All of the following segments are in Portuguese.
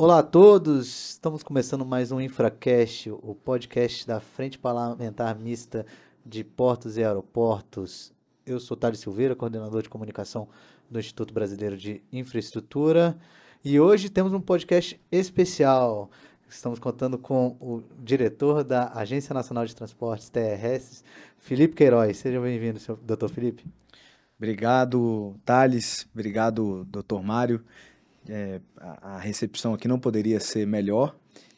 Olá a todos, estamos começando mais um InfraCast, o podcast da Frente Parlamentar Mista de Portos e Aeroportos. Eu sou Thales Silveira, coordenador de comunicação do Instituto Brasileiro de Infraestrutura, e hoje temos um podcast especial. Estamos contando com o diretor da Agência Nacional de Transportes Terrestres, Felipe Queiroz. Seja bem-vindo, doutor Felipe. Obrigado, Thales. Obrigado, doutor Mário. A recepção aqui não poderia ser melhor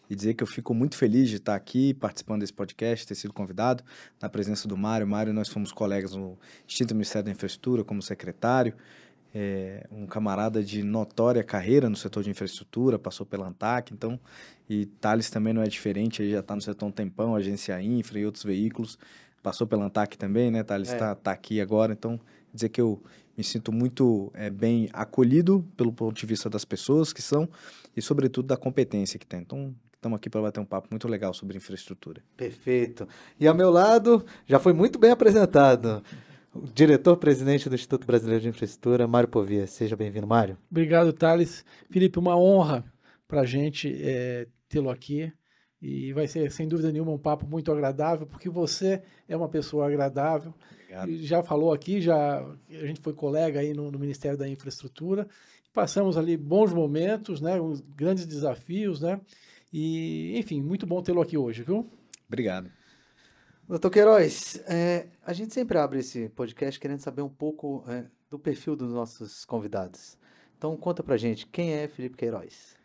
e dizer que eu fico muito feliz de estar aqui participando desse podcast, ter sido convidado na presença do Mário. Mário, nós fomos colegas no extinto Ministério da Infraestrutura como secretário, um camarada de notória carreira no setor de infraestrutura, passou pela ANTAC, então, e Thales também não é diferente, ele já está no setor há um tempão, Agência Infra e outros veículos, passou pela ANTAC também, né? Thales está aqui agora, então, dizer que eu me sinto muito bem acolhido pelo ponto de vista das pessoas que são e, sobretudo, da competência que tem. Então, estamos aqui para bater um papo muito legal sobre infraestrutura. Perfeito. E ao meu lado, já foi muito bem apresentado, o diretor-presidente do Instituto Brasileiro de Infraestrutura, Mário Povia. Seja bem-vindo, Mário. Obrigado, Thales. Felipe, uma honra para a gente tê-lo aqui. E vai ser, sem dúvida nenhuma, um papo muito agradável, porque você é uma pessoa agradável. Obrigado. E já falou aqui, a gente foi colega aí no Ministério da Infraestrutura. Passamos ali bons momentos, né, uns grandes desafios, né? E, enfim, muito bom tê-lo aqui hoje, viu? Obrigado. Doutor Queiroz, a gente sempre abre esse podcast querendo saber um pouco do perfil dos nossos convidados. Então, conta pra gente, quem é Felipe Queiroz?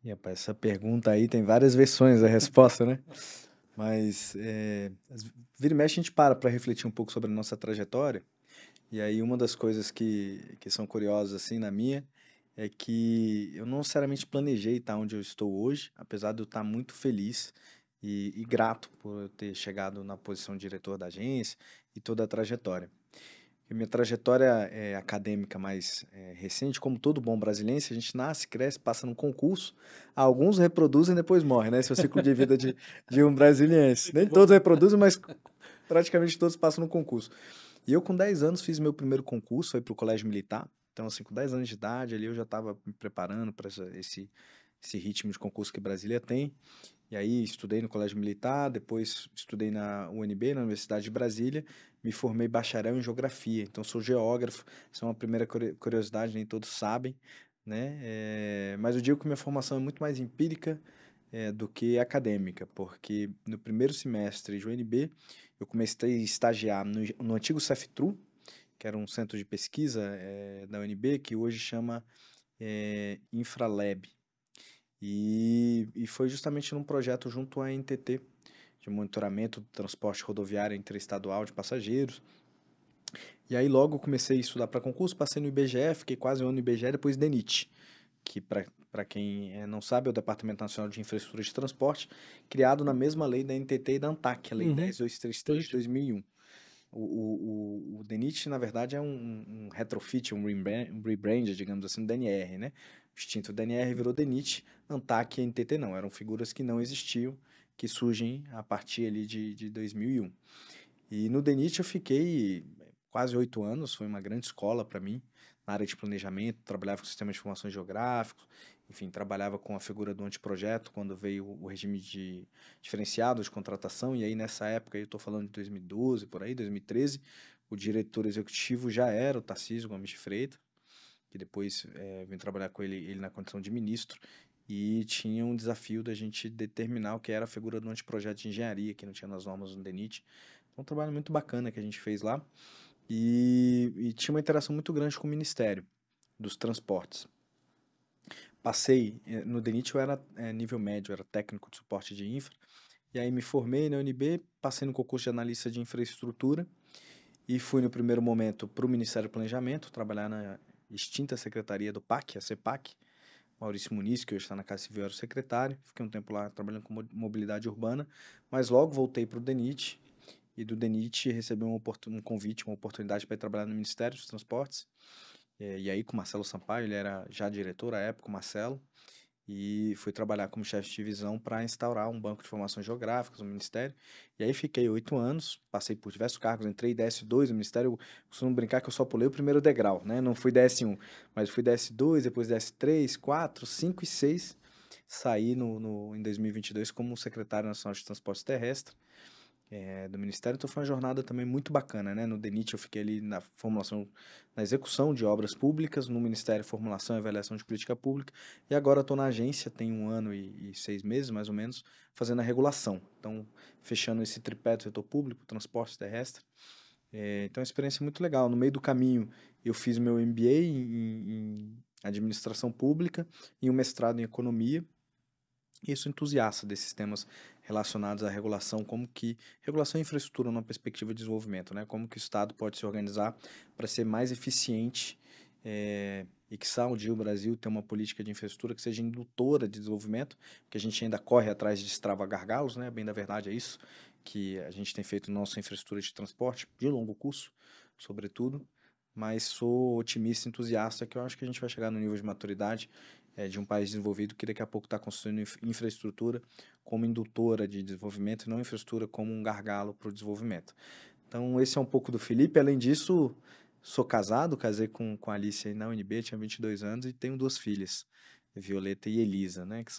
E, rapaz, essa pergunta aí tem várias versões da resposta, né? Mas vira e mexe a gente para refletir um pouco sobre a nossa trajetória. E aí uma das coisas que são curiosas assim na minha é que eu não necessariamente planejei estar onde eu estou hoje, apesar de eu estar muito feliz e grato por eu ter chegado na posição de diretor da agência e toda a trajetória. A minha trajetória acadêmica mais recente, como todo bom brasileiro, a gente nasce, cresce, passa num concurso, alguns reproduzem e depois morrem, né? Esse é o ciclo de vida de um brasiliense. Nem todos reproduzem, mas praticamente todos passam no concurso. E eu com 10 anos fiz meu primeiro concurso, foi para o Colégio Militar. Então, assim, com 10 anos de idade, ali eu já estava me preparando para esse ritmo de concurso que Brasília tem. E aí estudei no Colégio Militar, depois estudei na UNB, na Universidade de Brasília, me formei bacharel em Geografia, então sou geógrafo, essa é uma primeira curiosidade, nem todos sabem, né? Mas eu digo que minha formação é muito mais empírica do que acadêmica, porque no primeiro semestre de UNB eu comecei a estagiar no antigo Ceftru, que era um centro de pesquisa da UNB, que hoje chama Infralab. E foi justamente num projeto junto à NTT, de monitoramento do transporte rodoviário interestadual de passageiros. E aí logo comecei a estudar para concurso, passei no IBGE, fiquei quase um ano no IBGE, depois DENIT, que para quem não sabe é o Departamento Nacional de Infraestrutura de Transporte, criado na mesma lei da NTT e da ANTAC, a Lei 10.233 de 2001. O DENIT, na verdade, é um retrofit, um rebrand, digamos assim, do DNR, né? O extinto DNR virou DENIT, ANTAC e NTT não, eram figuras que não existiam, que surgem a partir ali de 2001. E no DENIT eu fiquei quase 8 anos, foi uma grande escola para mim, na área de planejamento, trabalhava com sistema de informações geográficos, enfim, trabalhava com a figura do anteprojeto, quando veio o regime diferenciado de contratação, e aí nessa época, eu estou falando de 2012, por aí, 2013, o diretor executivo já era o Tarcísio Gomes de Freitas, que depois vim trabalhar com ele na condição de ministro, e tinha um desafio da gente determinar o que era a figura do anteprojeto de engenharia, que não tinha nas normas do DENIT. Então, um trabalho muito bacana que a gente fez lá. E tinha uma interação muito grande com o Ministério dos Transportes. Passei, no DENIT eu era nível médio, era técnico de suporte de infra, e aí me formei na UNB, passei no concurso de analista de infraestrutura, e fui no primeiro momento para o Ministério do Planejamento, trabalhar na extinta secretaria do PAC, a CEPAC, Maurício Muniz, que hoje está na Casa Civil, era o secretário, fiquei um tempo lá trabalhando com mobilidade urbana, mas logo voltei para o DENIT, e do DENIT recebi um convite, uma oportunidade para ir trabalhar no Ministério dos Transportes, e aí com o Marcelo Sampaio, ele era já diretor à época, o Marcelo, e fui trabalhar como chefe de divisão para instaurar um banco de informações geográficas no Ministério, e aí fiquei 8 anos, passei por diversos cargos, entrei DS2 no Ministério, eu costumo brincar que eu só pulei o primeiro degrau, né? Não fui DS1, mas fui DS2, depois DS3, 4, 5 e 6, saí em 2022 como secretário nacional de transportes terrestres do Ministério, então foi uma jornada também muito bacana, né? No DENIT eu fiquei ali na formulação, na execução de obras públicas, no Ministério Formulação e Avaliação de Política Pública, e agora estou na agência, tem 1 ano e 6 meses, mais ou menos, fazendo a regulação. Então, fechando esse tripé do setor público, transporte terrestre. Então, é uma experiência muito legal. No meio do caminho, eu fiz meu MBA em Administração Pública e um mestrado em Economia. E isso entusiasta desses temas relacionados à regulação, regulação e infraestrutura numa perspectiva de desenvolvimento, né? Como que o Estado pode se organizar para ser mais eficiente e que um dia o Brasil tenha uma política de infraestrutura que seja indutora de desenvolvimento, que a gente ainda corre atrás de destravar gargalos, né? Bem da verdade é isso que a gente tem feito na nossa infraestrutura de transporte, de longo curso, sobretudo, mas sou otimista e entusiasta que eu acho que a gente vai chegar no nível de maturidade de um país desenvolvido que daqui a pouco está construindo infraestrutura como indutora de desenvolvimento e não infraestrutura como um gargalo para o desenvolvimento. Então, esse é um pouco do Felipe. Além disso, sou casado, casei com a Alice aí na UNB, tinha 22 anos e tenho 2 filhas, Violeta e Elisa, né? Que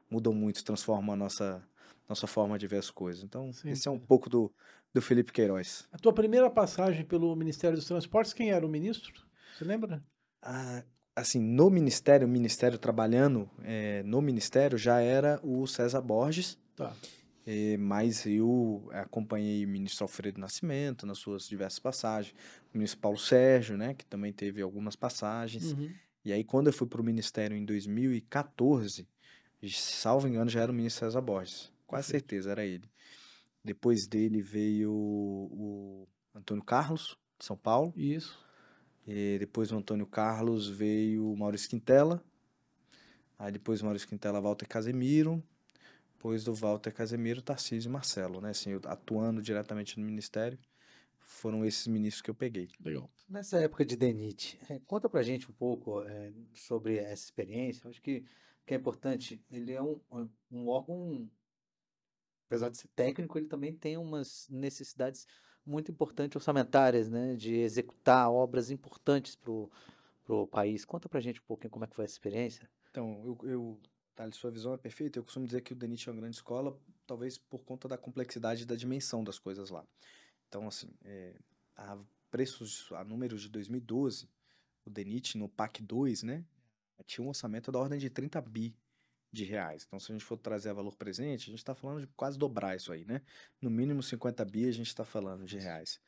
mudam muito, transformam a nossa forma de ver as coisas. Então, Sim. esse é um pouco do Felipe Queiroz. A tua primeira passagem pelo Ministério dos Transportes, quem era o ministro? Você lembra? Assim, no Ministério trabalhando no Ministério, já era o César Borges. Tá. Mas eu acompanhei o ministro Alfredo Nascimento nas suas diversas passagens, o ministro Paulo Sérgio, né, que também teve algumas passagens. Uhum. E aí, quando eu fui para o Ministério em 2014, salvo engano, já era o ministro César Borges. Quase Perfeito. certeza, era ele. Depois dele veio o Antônio Carlos, de São Paulo. Isso. E depois do Antônio Carlos veio o Maurício Quintela. Aí depois do Maurício Quintela, Walter Casemiro. Depois do Walter Casemiro, Tarcísio e Marcelo, né? Assim, eu atuando diretamente no Ministério, foram esses ministros que eu peguei. Legal. Nessa época de DENIT, conta pra gente um pouco sobre essa experiência. Eu acho que é importante. Ele é um órgão, apesar de ser técnico, ele também tem umas necessidades muito importantes orçamentárias, né? De executar obras importantes pro país. Conta pra gente um pouquinho como é que foi essa experiência. Então, Thales, sua visão é perfeita. Eu costumo dizer que o DENIT é uma grande escola, talvez por conta da complexidade e da dimensão das coisas lá. Então, assim, a números de 2012, o DENIT no PAC 2, né, tinha um orçamento da ordem de 30 bi de reais. Então, se a gente for trazer a valor presente, a gente está falando de quase dobrar isso aí, né? No mínimo 50 bi a gente está falando de reais.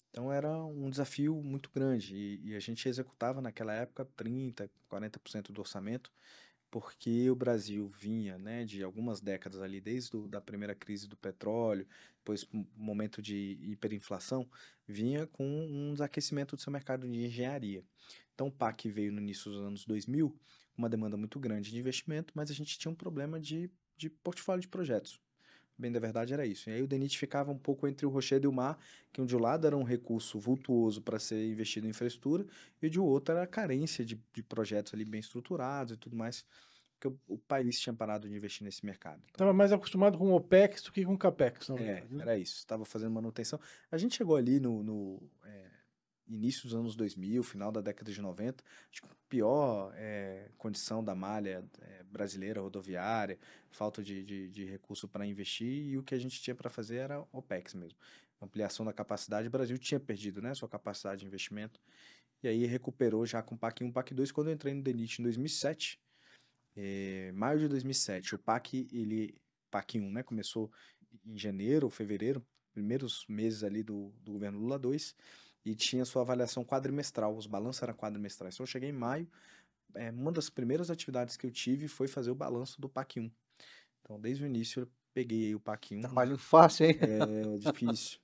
Então, era um desafio muito grande e a gente executava naquela época 30%, 40% do orçamento, porque o Brasil vinha, né, de algumas décadas ali, desde a primeira crise do petróleo, depois um momento de hiperinflação, vinha com um desaquecimento do seu mercado de engenharia. Então o PAC veio no início dos anos 2000, uma demanda muito grande de investimento, mas a gente tinha um problema de portfólio de projetos. Bem da verdade era isso. E aí o DENIT ficava um pouco entre o rochedo e o mar, que de um lado era um recurso vultuoso para ser investido em infraestrutura, e de outro era a carência de projetos ali bem estruturados e tudo mais, porque o país tinha parado de investir nesse mercado. Então, Estava mais acostumado com OPEX do que com CAPEX, na verdade, né? era isso. Estava fazendo manutenção. A gente chegou ali no início dos anos 2000, final da década de 90, acho que a pior condição da malha brasileira, rodoviária, falta de recurso para investir, e o que a gente tinha para fazer era OPEX mesmo. Ampliação da capacidade, o Brasil tinha perdido, né, sua capacidade de investimento, e aí recuperou já com o PAC 1, PAC 2, quando eu entrei no DENIT em 2007, maio de 2007, o PAC 1, né, começou em janeiro ou fevereiro, primeiros meses ali do governo Lula 2, e tinha sua avaliação quadrimestral, os balanços eram quadrimestrais. Então eu cheguei em maio, uma das primeiras atividades que eu tive foi fazer o balanço do PAC 1. Então desde o início eu peguei o PAC 1. Trabalho fácil, hein? É difícil.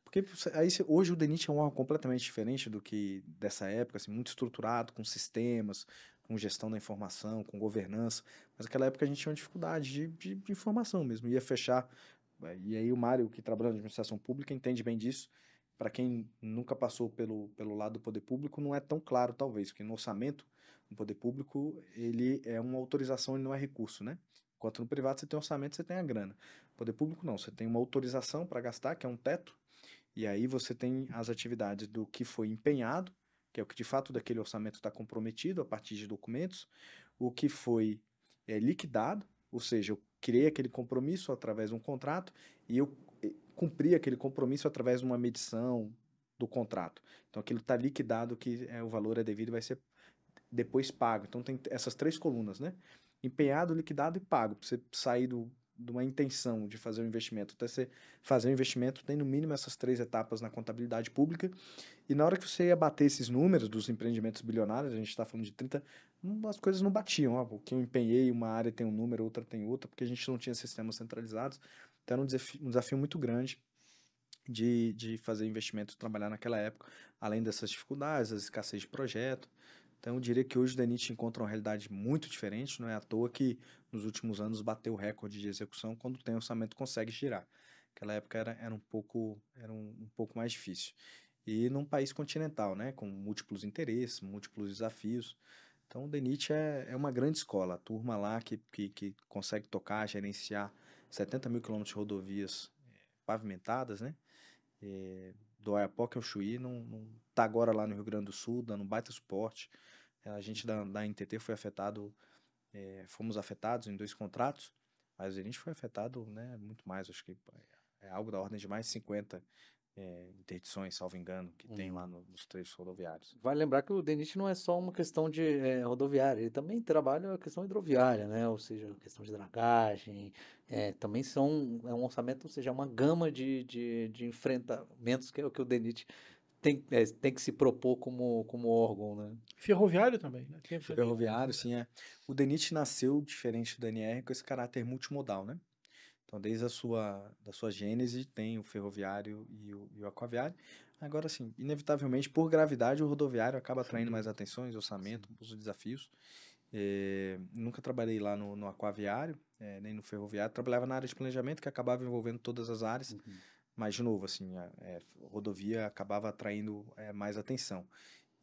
Porque aí, hoje o DENIT é um órgão completamente diferente do que dessa época, assim, muito estruturado, com sistemas, com gestão da informação, com governança. Mas naquela época a gente tinha uma dificuldade de informação mesmo. Ia fechar. E aí o Mário, que trabalha na administração pública, entende bem disso. Para quem nunca passou pelo lado do poder público, não é tão claro, talvez, porque no orçamento do poder público, ele é uma autorização e não é recurso, né? Enquanto no privado você tem orçamento, você tem a grana. No poder público não, você tem uma autorização para gastar, que é um teto, e aí você tem as atividades do que foi empenhado, que é o que de fato daquele orçamento está comprometido a partir de documentos, o que foi liquidado, ou seja, eu criei aquele compromisso através de um contrato e eu cumpri aquele compromisso através de uma medição do contrato. Então aquilo está liquidado, que o valor é devido e vai ser depois pago. Então tem essas 3 colunas, né? Empenhado, liquidado e pago. Para você sair de uma intenção de fazer um investimento até você fazer um investimento, tem no mínimo essas 3 etapas na contabilidade pública. E na hora que você ia bater esses números dos empreendimentos bilionários, a gente está falando de 30, as coisas não batiam. Ó, o que eu empenhei, uma área tem um número, outra tem outra, porque a gente não tinha sistemas centralizados. Então era um desafio muito grande de fazer investimento, trabalhar naquela época, além dessas dificuldades, as escassez de projeto. Então, eu diria que hoje o DENIT encontra uma realidade muito diferente, não é à toa que nos últimos anos bateu o recorde de execução quando tem orçamento consegue girar. Aquela época era um pouco mais difícil. E num país continental, né, com múltiplos interesses, múltiplos desafios. Então, o DENIT é uma grande escola. A turma lá que consegue tocar, gerenciar 70 mil quilômetros de rodovias pavimentadas, né, do Oiapoque ao Chuí, não tá agora lá no Rio Grande do Sul, dando um baita suporte. A gente da NTT foi afetado, fomos afetados em 2 contratos, mas a gente foi afetado, né, muito mais, acho que é algo da ordem de mais de 50 interdições, salvo engano, que tem lá nos trechos rodoviários. Vale lembrar que o DENIT não é só uma questão de rodoviária, ele também trabalha a questão hidroviária, né? Ou seja, a questão de dragagem, também é um orçamento, ou seja, uma gama de enfrentamentos que o DENIT tem que se propor como órgão, né? Ferroviário também, né? Ferroviário, sim, O DENIT nasceu, diferente do DNR, com esse caráter multimodal, né? Então, desde da sua gênese, tem o ferroviário e o aquaviário. Agora, sim, inevitavelmente, por gravidade, o rodoviário acaba atraindo mais atenções, orçamento, os desafios. Nunca trabalhei lá no aquaviário, nem no ferroviário. Trabalhava na área de planejamento, que acabava envolvendo todas as áreas. Mas, de novo, assim, a rodovia acabava atraindo mais atenção.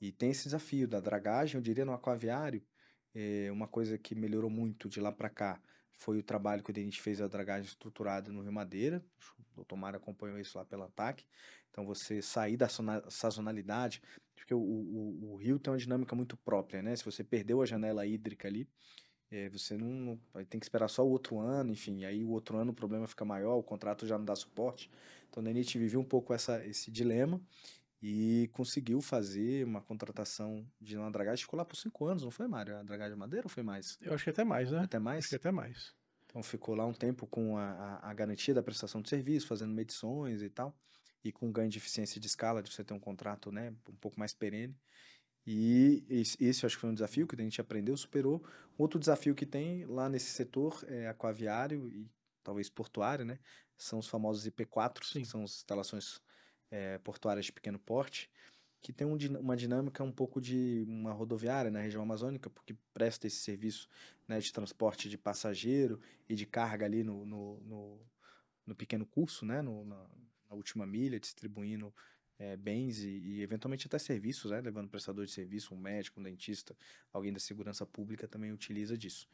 E tem esse desafio da dragagem, eu diria, no aquaviário, uma coisa que melhorou muito de lá para cá foi o trabalho que a gente fez a dragagem estruturada no Rio Madeira. O Dr. Mário acompanhou isso lá pela ANTAC. Então, você sair da sazonalidade, porque o rio tem uma dinâmica muito própria, né? Se você perdeu a janela hídrica ali, você não vai ter que esperar só o outro ano, enfim, aí o outro ano o problema fica maior, o contrato já não dá suporte. Então, a DENIT viveu um pouco esse dilema e conseguiu fazer uma contratação de uma dragagem. Ficou lá por 5 anos, não foi, Mário? A dragagem madeira ou foi mais? Eu acho que até mais, né? Até mais? Acho que até mais. Então ficou lá um tempo com a garantia da prestação de serviço, fazendo medições e tal, e com ganho de eficiência de escala, de você ter um contrato, né, um pouco mais perene. E esse eu acho que foi um desafio que a gente aprendeu, superou. Outro desafio que tem lá nesse setor aquaviário e talvez portuário, né, são os famosos IP4, Sim. que são as instalações portuárias de pequeno porte, que tem uma dinâmica um pouco de uma rodoviária na região amazônica, porque presta esse serviço, né, de transporte de passageiro e de carga ali no pequeno curso, né, na última milha, distribuindo bens e eventualmente até serviços, né, levando prestador de serviço, um médico, um dentista, alguém da segurança pública também utiliza disso.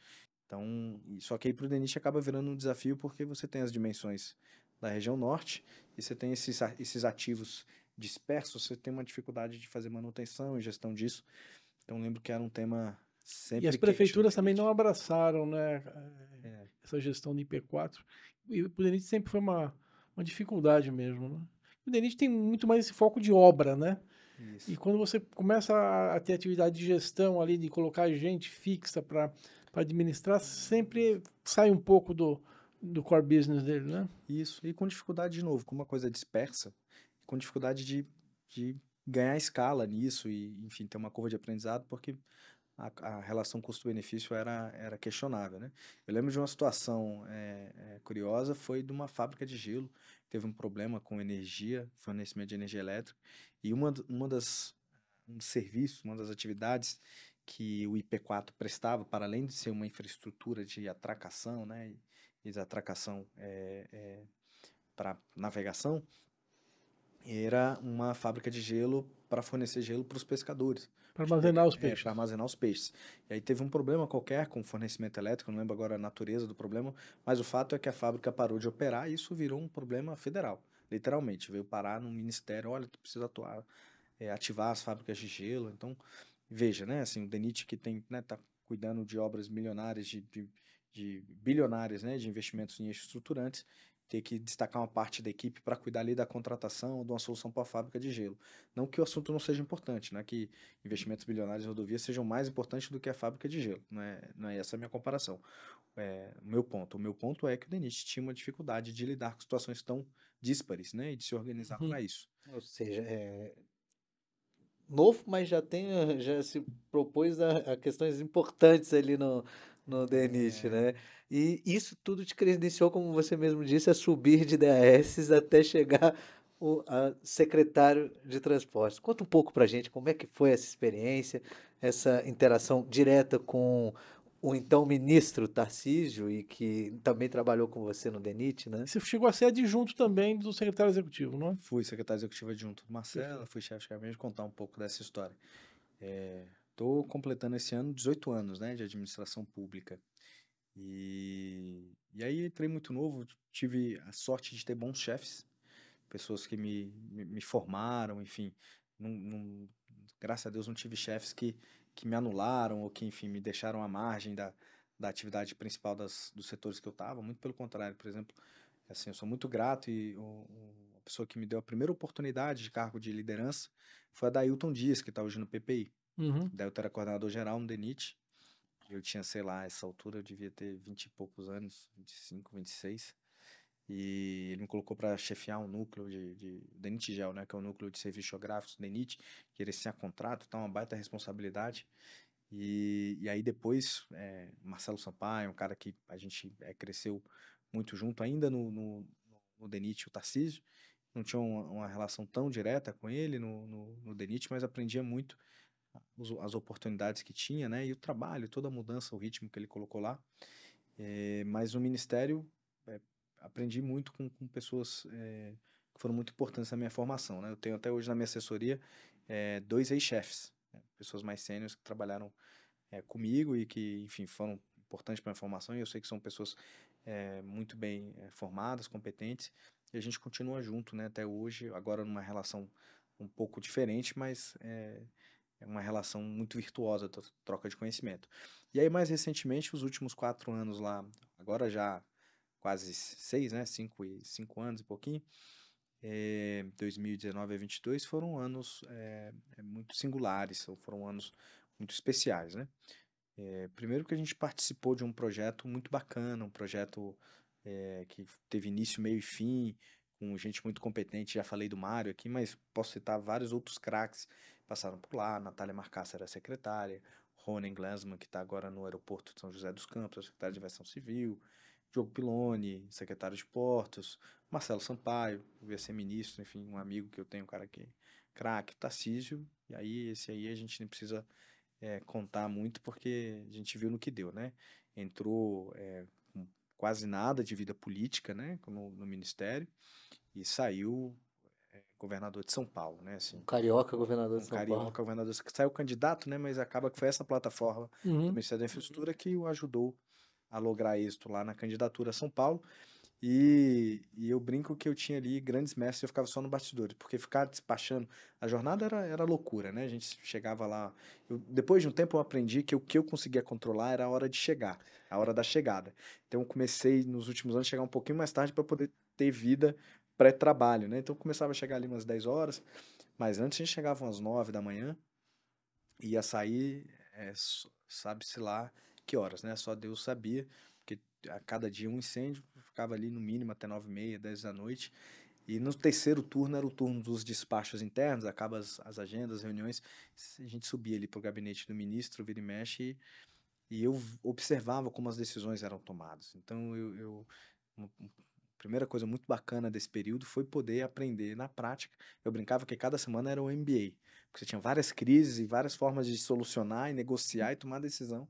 Então, só que aí para o DENIT acaba virando um desafio porque você tem as dimensões da região norte e você tem esses ativos dispersos, você tem uma dificuldade de fazer manutenção e gestão disso. Então, lembro que era um tema sempre E as prefeituras também não abraçaram, né, essa gestão de IP4. E o DENIT sempre foi uma dificuldade mesmo, né? O DENIT tem muito mais esse foco de obra, né? Isso. E quando você começa a ter atividade de gestão ali, de colocar gente fixa para administrar, sempre sai um pouco do core business dele, né? Isso, e com dificuldade de novo, com uma coisa dispersa, com dificuldade de ganhar escala nisso e, enfim, ter uma curva de aprendizado, porque a relação custo-benefício era questionável, né? Eu lembro de uma situação curiosa, foi de uma fábrica de gelo, teve um problema com energia, fornecimento de energia elétrica, e um dos serviços, uma das atividades que o IP4 prestava, para além de ser uma infraestrutura de atracação, né, e desatracação para navegação, era uma fábrica de gelo para fornecer gelo para os pescadores. Para armazenar os peixes. Para armazenar os peixes. E aí teve um problema qualquer com o fornecimento elétrico, não lembro agora a natureza do problema, mas o fato é que a fábrica parou de operar e isso virou um problema federal. Literalmente, veio parar no ministério, olha, tu precisa ativar as fábricas de gelo. Então, veja, né, assim, o DENIT que tem, né, tá cuidando de obras milionárias, de bilionárias, né, de investimentos em eixos estruturantes, ter que destacar uma parte da equipe para cuidar ali da contratação de uma solução para a fábrica de gelo. Não que o assunto não seja importante, né, que investimentos bilionários em rodovias sejam mais importantes do que a fábrica de gelo, não é essa a minha comparação. O meu ponto é que o DENIT tinha uma dificuldade de lidar com situações tão díspares, né, e de se organizar Uhum. para isso. Ou seja, novo, mas já se propôs a questões importantes ali no DENIT, né? E isso tudo te credenciou, como você mesmo disse, a subir de DAS até chegar a secretário de transportes. Conta um pouco pra gente como é que foi essa experiência, essa interação direta com o então ministro Tarcísio e que também trabalhou com você no DENIT, né? Você chegou a ser adjunto também do secretário executivo, não é? Fui secretário executivo adjunto do Marcelo, fui chefe de gabinete, contar um pouco dessa história. Estou completando esse ano 18 anos, né, de administração pública. E aí entrei muito novo, tive a sorte de ter bons chefes, pessoas que me formaram, enfim. Graças a Deus não tive chefes que me anularam ou que, enfim, me deixaram à margem da atividade principal dos setores que eu estava. Muito pelo contrário, por exemplo, assim, eu sou muito grato e a pessoa que me deu a primeira oportunidade de cargo de liderança foi a Dailton Dias, que está hoje no PPI. Uhum. Dailton era coordenador geral no DENIT. Eu tinha, sei lá, essa altura eu devia ter 20 e poucos anos, 25, 26. E ele me colocou para chefiar um núcleo de DENIT GEL, né, que é o núcleo de serviços geográficos do DENIT, que ele tinha contrato, tá uma baita responsabilidade. E aí depois, Marcelo Sampaio, um cara que a gente cresceu muito junto, ainda no DENIT, o Tarcísio, não tinha uma relação tão direta com ele no DENIT, mas aprendia muito as oportunidades que tinha, né, e o trabalho, toda a mudança, o ritmo que ele colocou lá. Mas no Ministério, aprendi muito com pessoas que foram muito importantes na minha formação, né? Eu tenho até hoje na minha assessoria 2 ex-chefes, né? Pessoas mais sêniores que trabalharam comigo e que, enfim, foram importantes para a minha formação. E eu sei que são pessoas muito bem formadas, competentes, e a gente continua junto, né? Até hoje, agora numa relação um pouco diferente, mas é uma relação muito virtuosa, troca de conhecimento. E aí, mais recentemente, os últimos 4 anos lá, agora já quase 6, né? 5 anos e pouquinho, 2019 a 22 foram anos muito singulares, foram anos muito especiais, né? Primeiro que a gente participou de um projeto muito bacana, um projeto que teve início, meio e fim, com gente muito competente. Já falei do Mário aqui, mas posso citar vários outros craques que passaram por lá. Natália Marcassa era secretária, Ronen Glansman, que está agora no aeroporto de São José dos Campos, secretário de Aviação Civil, Diogo Piloni, secretário de Portos, Marcelo Sampaio, que ia ser ministro, enfim, um amigo que eu tenho, um cara que é craque, Tarcísio, e aí esse aí a gente nem precisa contar muito porque a gente viu no que deu, né? Entrou com quase nada de vida política, né, no ministério e saiu governador de São Paulo, né? Assim, Um carioca governador de um São Paulo. carioca governador que saiu candidato, né? Mas acaba que foi essa plataforma do Uhum. Ministério da Infraestrutura que o ajudou a lograr êxito lá na candidatura a São Paulo. E eu brinco que eu tinha ali grandes mestres, eu ficava só no bastidor, porque ficar despachando, a jornada era loucura, né? A gente chegava lá, depois de um tempo eu aprendi que o que eu conseguia controlar era a hora de chegar, a hora da chegada. Então eu comecei nos últimos anos a chegar um pouquinho mais tarde para poder ter vida pré-trabalho, né? Então eu começava a chegar ali umas 10 horas, mas antes a gente chegava umas 9 da manhã, ia sair, sabe-se lá que horas, né? Só Deus sabia, porque a cada dia um incêndio, ficava ali no mínimo até 9h30, 10 da noite. E no terceiro turno era o turno dos despachos internos, acaba as agendas, as reuniões, a gente subia ali para o gabinete do ministro, vira e mexe, e eu observava como as decisões eram tomadas. Então, uma primeira coisa muito bacana desse período foi poder aprender na prática. Eu brincava que cada semana era um MBA, porque você tinha várias crises e várias formas de solucionar e negociar e tomar decisão.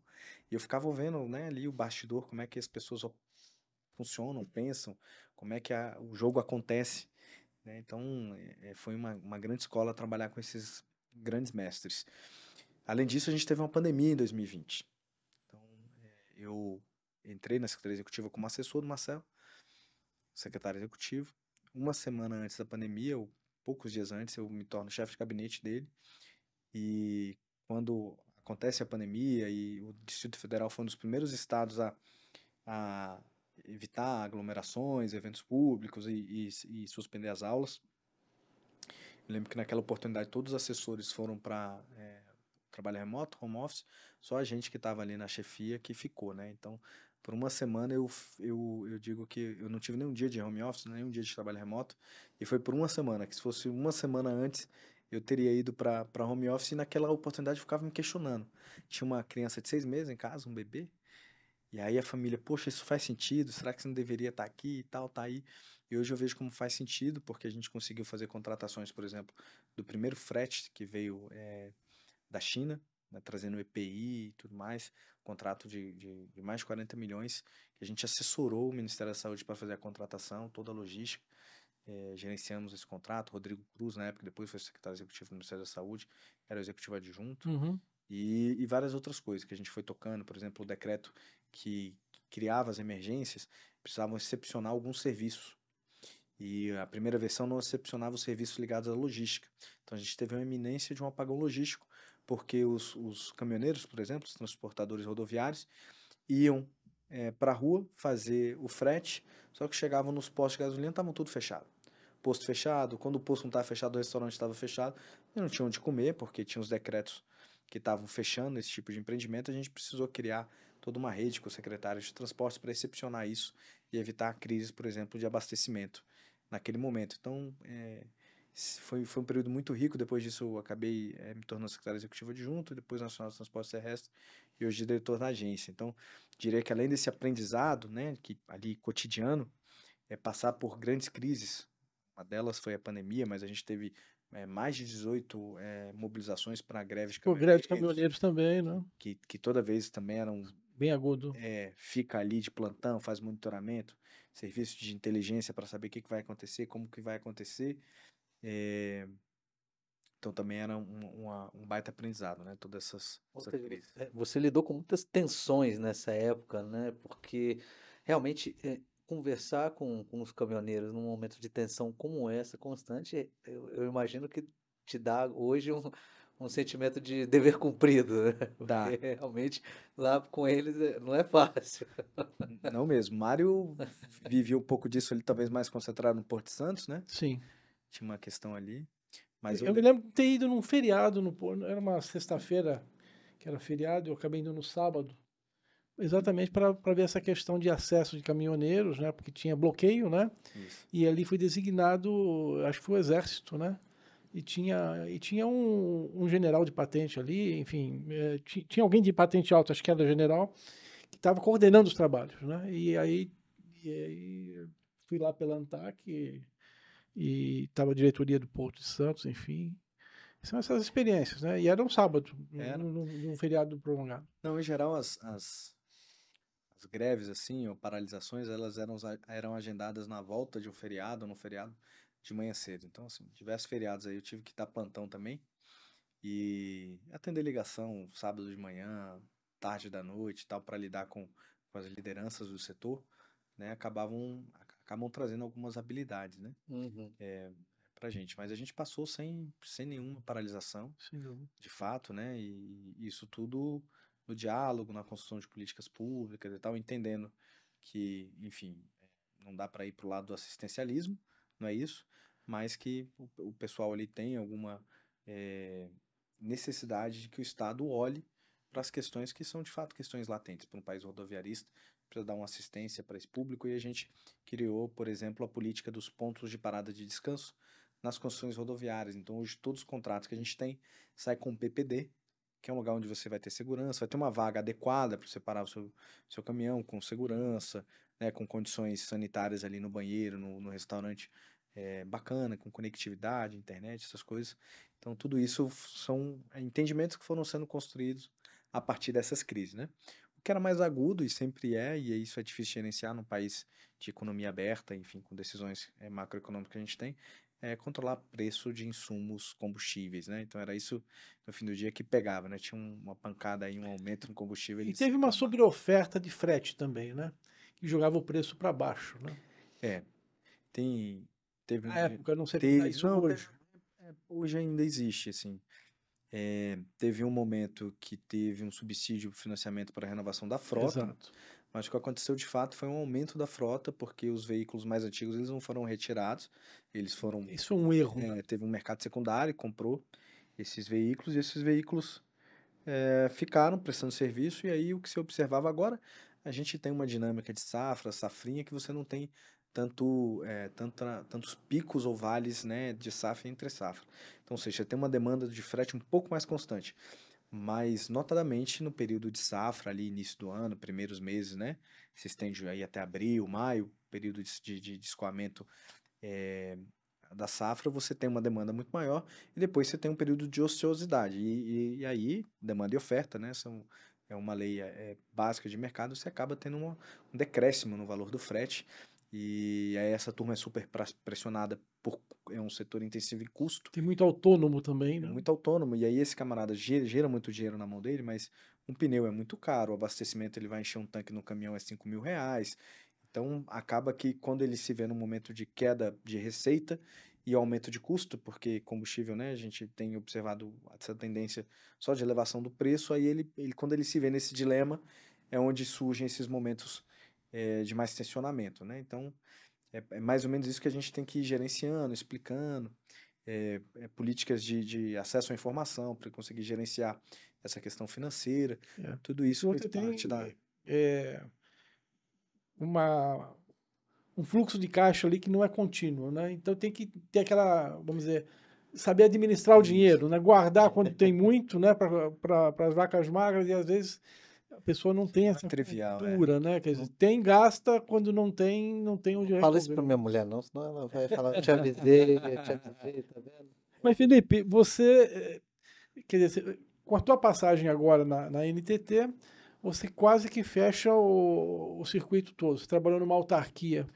E eu ficava vendo, né, ali o bastidor, como é que as pessoas funcionam, pensam, como é que o jogo acontece, né? Então, foi uma grande escola trabalhar com esses grandes mestres. Além disso, a gente teve uma pandemia em 2020. Então, eu entrei na Secretaria Executiva como assessor do Marcelo, secretário executivo. Uma semana antes da pandemia, ou poucos dias antes, eu me torno chefe de gabinete dele. E quando acontece a pandemia e o Distrito Federal foi um dos primeiros estados a evitar aglomerações, eventos públicos e suspender as aulas. Eu lembro que naquela oportunidade todos os assessores foram para trabalho remoto, home office, só a gente que estava ali na chefia que ficou, né? Então, por uma semana eu digo que eu não tive nenhum dia de home office, nenhum dia de trabalho remoto, e foi por uma semana, que se fosse uma semana antes, eu teria ido para home office e naquela oportunidade eu ficava me questionando. Tinha uma criança de 6 meses em casa, um bebê, e aí a família, poxa, isso faz sentido? Será que você não deveria estar aqui e tal, tá aí? E hoje eu vejo como faz sentido, porque a gente conseguiu fazer contratações, por exemplo, do primeiro frete que veio da China, né, trazendo EPI e tudo mais, contrato de mais de 40 milhões, que a gente assessorou o Ministério da Saúde para fazer a contratação, toda a logística, gerenciamos esse contrato. Rodrigo Cruz, na época, depois foi secretário executivo do Ministério da Saúde, era o executivo adjunto, e várias outras coisas que a gente foi tocando, por exemplo, o decreto que criava as emergências, precisavam excepcionar alguns serviços. E a primeira versão não excepcionava os serviços ligados à logística. Então a gente teve uma iminência de um apagão logístico, porque os caminhoneiros, por exemplo, os transportadores rodoviários, iam para a rua fazer o frete, só que chegavam nos postos de gasolina, estavam tudo fechado. Posto fechado, quando o posto não estava fechado, o restaurante estava fechado, e não tinha onde comer, porque tinha os decretos que estavam fechando esse tipo de empreendimento. A gente precisou criar toda uma rede com o secretário de transportes para excepcionar isso e evitar crises, por exemplo, de abastecimento naquele momento. Então, foi um período muito rico. Depois disso, eu acabei me tornando secretário executivo adjunto, depois nacional de transportes terrestres e hoje diretor da agência. Então, diria que além desse aprendizado, né, que ali cotidiano, passar por grandes crises. Uma delas foi a pandemia, mas a gente teve mais de 18 mobilizações para greves de Pô, greve de caminhoneiros, caminhoneiros também, né? que toda vez também eram Bem agudo. fica ali de plantão, faz monitoramento, serviço de inteligência para saber o que vai acontecer, como que vai acontecer. Então também era um baita aprendizado, né? Todas essas crises. Você lidou com muitas tensões nessa época, né? Porque realmente conversar com os caminhoneiros num momento de tensão como essa, constante, eu imagino que te dá hoje um sentimento de dever cumprido, né? Dá. Porque realmente lá com eles não é fácil. Não mesmo. Mário vivia um pouco disso ali, talvez mais concentrado no Porto Santos, né? Sim. Tinha uma questão ali. Mas Eu me lembro de ter ido num feriado, era uma sexta-feira que era feriado, eu acabei indo no sábado, exatamente para ver essa questão de acesso de caminhoneiros, né? Porque tinha bloqueio, né? Isso. E ali foi designado, acho que foi o Exército, né? E tinha um general de patente ali, enfim, tinha alguém de patente alta, acho que era general, que estava coordenando os trabalhos, né? E aí fui lá pela ANTAC e estava a diretoria do Porto de Santos, enfim. São essas experiências, né? E era um sábado, num feriado prolongado. Não, em geral, as greves, assim, ou paralisações, elas eram agendadas na volta de um feriado, ou no feriado de manhã cedo. Então, assim, diversos feriados aí eu tive que dar plantão também e atender ligação sábado de manhã, tarde da noite e tal, para lidar com as lideranças do setor, né? Acabam trazendo algumas habilidades, né? Uhum. Pra gente. Mas a gente passou sem nenhuma paralisação, de fato, né? E isso tudo no diálogo, na construção de políticas públicas e tal, entendendo que, enfim, não dá para ir para o lado do assistencialismo, não é isso, mas que o pessoal ali tem alguma necessidade de que o Estado olhe para as questões que são de fato questões latentes para um país rodoviarista, precisa dar uma assistência para esse público, e a gente criou, por exemplo, a política dos pontos de parada de descanso nas concessões rodoviárias. Então hoje todos os contratos que a gente tem saem com PPD, que é um lugar onde você vai ter segurança, vai ter uma vaga adequada para você parar o seu caminhão com segurança, né, com condições sanitárias ali no banheiro, no restaurante bacana, com conectividade, internet, essas coisas. Então tudo isso são entendimentos que foram sendo construídos a partir dessas crises, né? O que era mais agudo, e sempre e isso é difícil de gerenciar num país de economia aberta, enfim, com decisões macroeconômicas que a gente tem, controlar preço de insumos combustíveis, né? Então era isso no fim do dia que pegava, né? Tinha uma pancada aí, um aumento no combustível. E teve uma sobreoferta de frete também, né? Que jogava o preço para baixo, né? Teve Na época, não sei como é isso hoje. Hoje ainda existe, assim. Teve um momento que teve um subsídio de financiamento para a renovação da frota, Exato. mas o que aconteceu de fato foi um aumento da frota, porque os veículos mais antigos eles não foram retirados, eles foram, Isso é um erro, né? teve um mercado secundário, comprou esses veículos, e esses veículos ficaram prestando serviço, e aí o que se observava agora, a gente tem uma dinâmica de safra, safrinha, que você não tem tantos picos ou vales, né, de safra entre safra. Então, ou seja, tem uma demanda de frete um pouco mais constante, mas notadamente no período de safra, ali início do ano, primeiros meses, né, se estende aí até abril, maio, período de escoamento eh, da safra, você tem uma demanda muito maior e depois você tem um período de ociosidade. E aí, demanda e oferta, né? É uma lei básica de mercado, você acaba tendo um decréscimo no valor do frete. E aí essa turma é super pressionada é um setor intensivo em custo, Tem muito autônomo também, é né? muito autônomo, e aí esse camarada gera muito dinheiro na mão dele, mas um pneu é muito caro, o abastecimento ele vai encher um tanque no caminhão é R$ 5.000, então acaba que quando ele se vê num momento de queda de receita e aumento de custo, porque combustível, né, a gente tem observado essa tendência só de elevação do preço, aí quando ele se vê nesse dilema é onde surgem esses momentos de mais tensionamento, né, então é mais ou menos isso que a gente tem que ir gerenciando, explicando, políticas de acesso à informação para conseguir gerenciar essa questão financeira. É. Tudo E se isso faz você parte da. tem uma, um fluxo de caixa ali que não é contínuo, né? Então tem que ter aquela, vamos dizer, saber administrar o Isso. dinheiro, né? Guardar quando tem muito, né? Para as vacas magras e às vezes a pessoa não tem Não é essa trivial, cultura, né? Quer dizer, Não- tem, gasta, quando não tem, não tem onde Fala isso recorrer. pra minha mulher, não, senão ela vai falar, eu te avisei, tá vendo? Mas, Felipe, você, quer dizer, com a tua passagem agora na NTT, você quase que fecha o circuito todo. Você trabalhou numa autarquia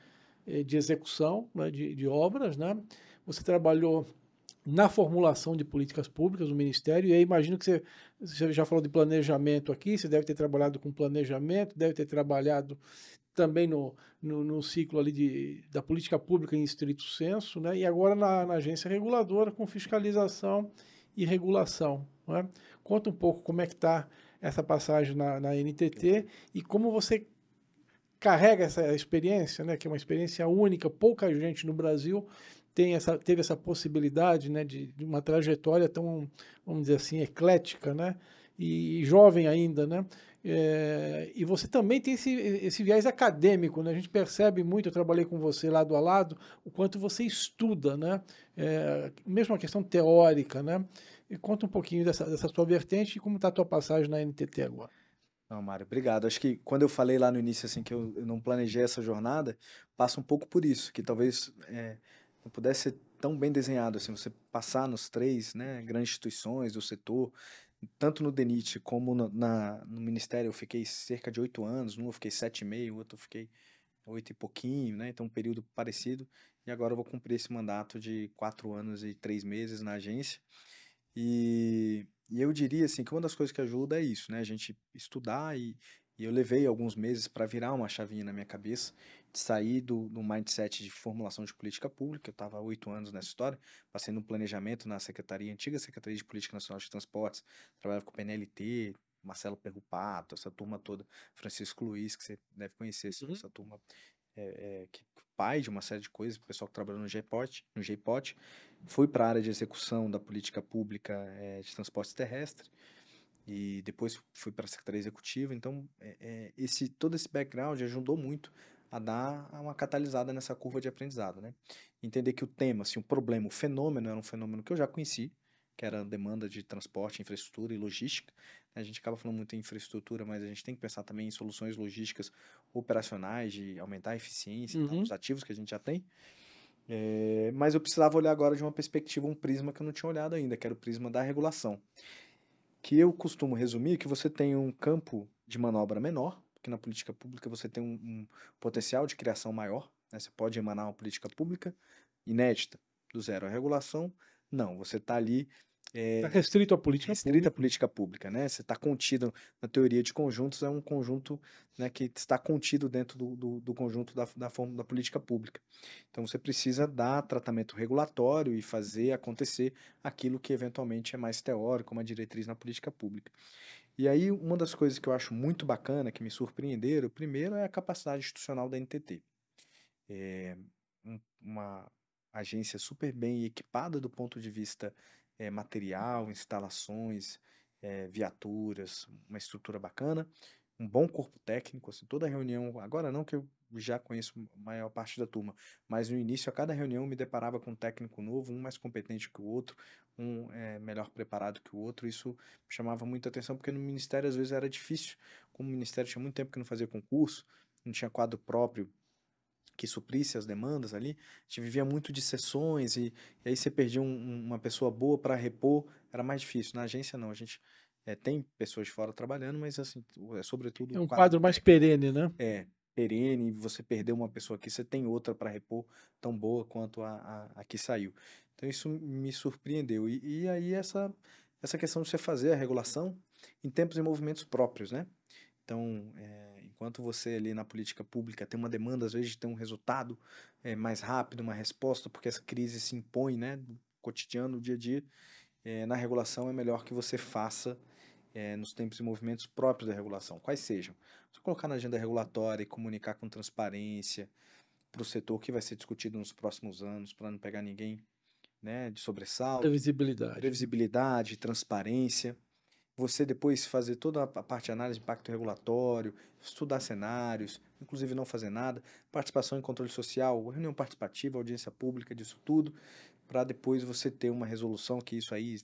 de execução, né, de obras, né? Você trabalhou na formulação de políticas públicas no Ministério, e aí imagino que você já falou de planejamento aqui, você deve ter trabalhado com planejamento, deve ter trabalhado também no ciclo ali da política pública em estrito senso, né? E agora na agência reguladora com fiscalização e regulação. Né? Conta um pouco como é que está essa passagem na NTT e como você carrega essa experiência, né? Que é uma experiência única, pouca gente no Brasil teve essa possibilidade, né? De uma trajetória tão, vamos dizer assim, eclética, né? E jovem ainda, né? E você também tem esse viés acadêmico, né? A gente percebe muito, eu trabalhei com você lado a lado, o quanto você estuda, né? Mesmo a questão teórica, né? E conta um pouquinho dessa sua vertente e como está a tua passagem na NTT agora. Não, Mário, obrigado. Acho que quando eu falei lá no início assim que eu não planejei essa jornada, passa um pouco por isso, que talvez não pudesse ser tão bem desenhado assim, você passar nos três, né, grandes instituições do setor, tanto no DENIT como no Ministério, eu fiquei cerca de 8 anos, num eu fiquei 7,5, outro eu fiquei 8 e pouquinho, né? Então um período parecido, e agora eu vou cumprir esse mandato de 4 anos e 3 meses na agência. E eu diria assim que uma das coisas que ajuda é isso, né? A gente estudar e eu levei alguns meses para virar uma chavinha na minha cabeça, de sair do mindset de formulação de política pública. Eu estava há 8 anos nessa história, passei no planejamento na secretaria, antiga Secretaria de Política Nacional de Transportes, trabalhava com o PNLT, Marcelo Perrupato, essa turma toda, Francisco Luiz, que você deve conhecer, essa turma que pai de uma série de coisas, o pessoal que trabalhou no GPOT, fui para a área de execução da política pública de transporte terrestre e depois fui para a Secretaria Executiva. Então, todo esse background ajudou muito a dar uma catalisada nessa curva de aprendizado, né? Entender que o tema, assim, o problema, o fenômeno era um fenômeno que eu já conheci, que era a demanda de transporte, infraestrutura e logística. A gente acaba falando muito em infraestrutura, mas a gente tem que pensar também em soluções logísticas operacionais, de aumentar a eficiência e tal, dos ativos que a gente já tem. Mas eu precisava olhar agora de uma perspectiva, um prisma que eu não tinha olhado ainda, que era o prisma da regulação. Que eu costumo resumir que você tem um campo de manobra menor, porque na política pública você tem um potencial de criação maior, né? Você pode emanar uma política pública inédita, do zero. A regulação, não. Você está ali Está restrito à política restrita à pública. política pública, né? Você está contido na teoria de conjuntos, é um conjunto, né, que está contido dentro do conjunto da forma da política pública. Então você precisa dar tratamento regulatório e fazer acontecer aquilo que eventualmente é mais teórico, uma diretriz na política pública. E aí uma das coisas que eu acho muito bacana, que me surpreenderam, primeiro é a capacidade institucional da NTT. É uma agência super bem equipada do ponto de vista material, instalações, viaturas, uma estrutura bacana, um bom corpo técnico, assim, toda reunião, agora não que eu já conheço a maior parte da turma, mas no início, a cada reunião, eu me deparava com um técnico novo, um mais competente que o outro, um melhor preparado que o outro, isso chamava muita atenção, porque no Ministério, às vezes, era difícil, como o Ministério tinha muito tempo que não fazia concurso, não tinha quadro próprio que suprisse as demandas ali, a gente vivia muito de sessões e aí você perdia uma pessoa boa para repor, era mais difícil. Na agência não, a gente tem pessoas de fora trabalhando, mas assim, sobretudo É o um quadro quadro mais técnico perene, né? é perene, você perdeu uma pessoa aqui, você tem outra para repor tão boa quanto a que saiu. Então isso me surpreendeu. E aí essa questão de você fazer a regulação em tempos e movimentos próprios, né? Então, enquanto você ali na política pública tem uma demanda, às vezes, de ter um resultado mais rápido, uma resposta, porque essa crise se impõe, né, no cotidiano, no dia a dia, na regulação é melhor que você faça nos tempos e movimentos próprios da regulação, quais sejam. Você colocar na agenda regulatória e comunicar com transparência para o setor que vai ser discutido nos próximos anos, para não pegar ninguém, né, de sobressalto, Previsibilidade. previsibilidade, transparência. Você depois fazer toda a parte de análise de impacto regulatório, estudar cenários, inclusive não fazer nada, participação em controle social, reunião participativa, audiência pública, disso tudo, para depois você ter uma resolução, que isso aí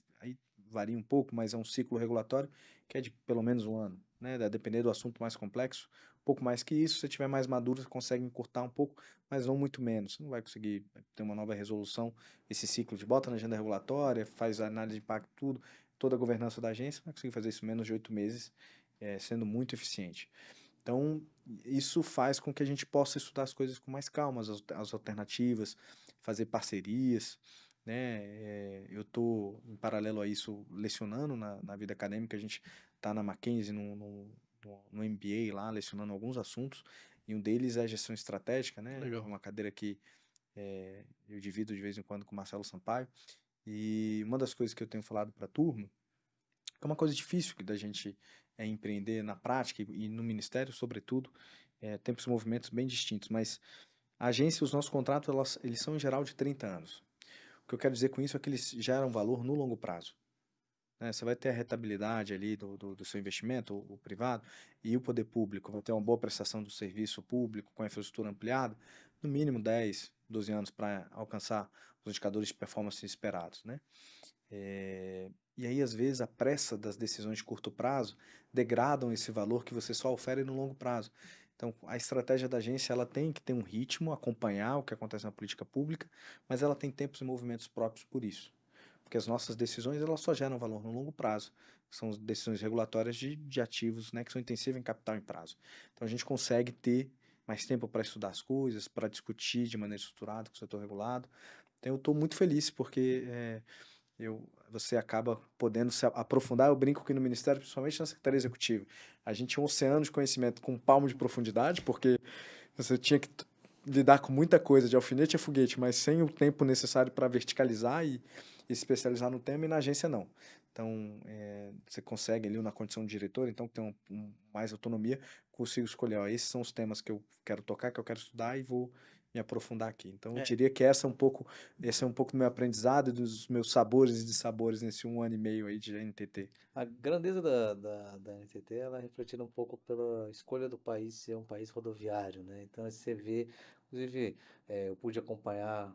varia um pouco, mas é um ciclo regulatório que é de pelo menos um ano, né? A depender do assunto mais complexo, um pouco mais que isso, se você tiver mais maduro, você consegue encurtar um pouco, mas não muito menos. Você não vai conseguir ter uma nova resolução, esse ciclo de bota na agenda regulatória, faz a análise de impacto, tudo, toda a governança da agência, vai conseguir fazer isso em menos de 8 meses, sendo muito eficiente. Então, isso faz com que a gente possa estudar as coisas com mais calma, as alternativas, fazer parcerias, né? Eu estou, em paralelo a isso, lecionando na vida acadêmica, a gente está na Mackenzie, no MBA lá, lecionando alguns assuntos, e um deles é gestão estratégica, né? Legal. É uma cadeira que eu divido de vez em quando com o Marcelo Sampaio, e uma das coisas que eu tenho falado para a turma, é uma coisa difícil da gente empreender na prática e no ministério, sobretudo, tempos e movimentos bem distintos, mas a agência, os nossos contratos, eles são em geral de 30 anos. O que eu quero dizer com isso é que eles geram valor no longo prazo, né? Você vai ter a rentabilidade ali do seu investimento, o privado, e o poder público vai ter uma boa prestação do serviço público com a infraestrutura ampliada, no mínimo 10, 12 anos para alcançar os indicadores de performance esperados, né? E aí, às vezes, a pressa das decisões de curto prazo degradam esse valor que você só oferece no longo prazo. Então, a estratégia da agência ela tem que ter um ritmo, acompanhar o que acontece na política pública, mas ela tem tempos e movimentos próprios por isso. Porque as nossas decisões elas só geram valor no longo prazo. São decisões regulatórias de ativos, né, que são intensivas em capital em prazo. Então, a gente consegue ter mais tempo para estudar as coisas, para discutir de maneira estruturada com o setor regulado. Então, eu estou muito feliz porque você acaba podendo se aprofundar. Eu brinco que no Ministério, principalmente na Secretaria Executiva, a gente tinha um oceano de conhecimento com um palmo de profundidade, porque você tinha que lidar com muita coisa, de alfinete a foguete, mas sem o tempo necessário para verticalizar e se especializar no tema, e na agência não. Então, você consegue ali na condição de diretor, então tem mais autonomia, consigo escolher, ó, esses são os temas que eu quero tocar, que eu quero estudar e vou me aprofundar aqui. Então, eu diria que esse é um pouco do meu aprendizado e dos meus sabores e dissabores nesse 1 ano e meio aí de NTT. A grandeza da NTT, ela é refletida um pouco pela escolha do país ser um país rodoviário, né? Então, você vê, inclusive, eu pude acompanhar,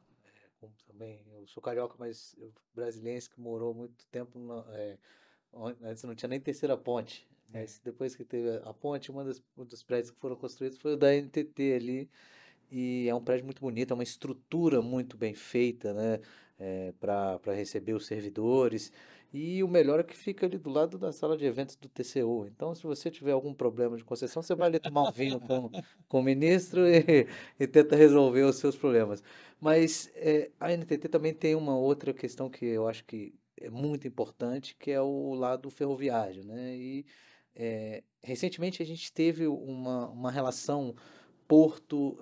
como também, eu sou carioca, mas brasileiro que morou muito tempo, antes não tinha nem terceira ponte, mas depois que teve a ponte, um dos prédios que foram construídos foi o da NTT ali, e é um prédio muito bonito, é uma estrutura muito bem feita, né? Para receber os servidores. E o melhor é que fica ali do lado da sala de eventos do TCU. Então, se você tiver algum problema de concessão, você vai ali tomar um vinho com o ministro e tenta resolver os seus problemas. Mas a NTT também tem uma outra questão que eu acho que é muito importante, que é o lado ferroviário, né? E recentemente a gente teve uma relação Porto,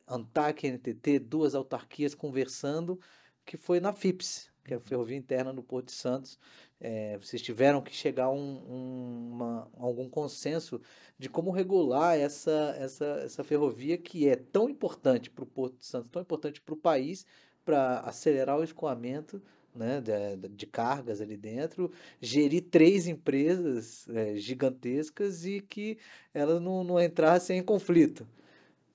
ANTAC e NTT, duas autarquias conversando, que foi na FIPS, que é a Ferrovia Interna do Porto de Santos. Vocês tiveram que chegar a algum consenso de como regular essa ferrovia que é tão importante para o Porto de Santos, tão importante para o país, para acelerar o escoamento, né, de cargas ali dentro, gerir três empresas gigantescas e que elas não entrassem em conflito.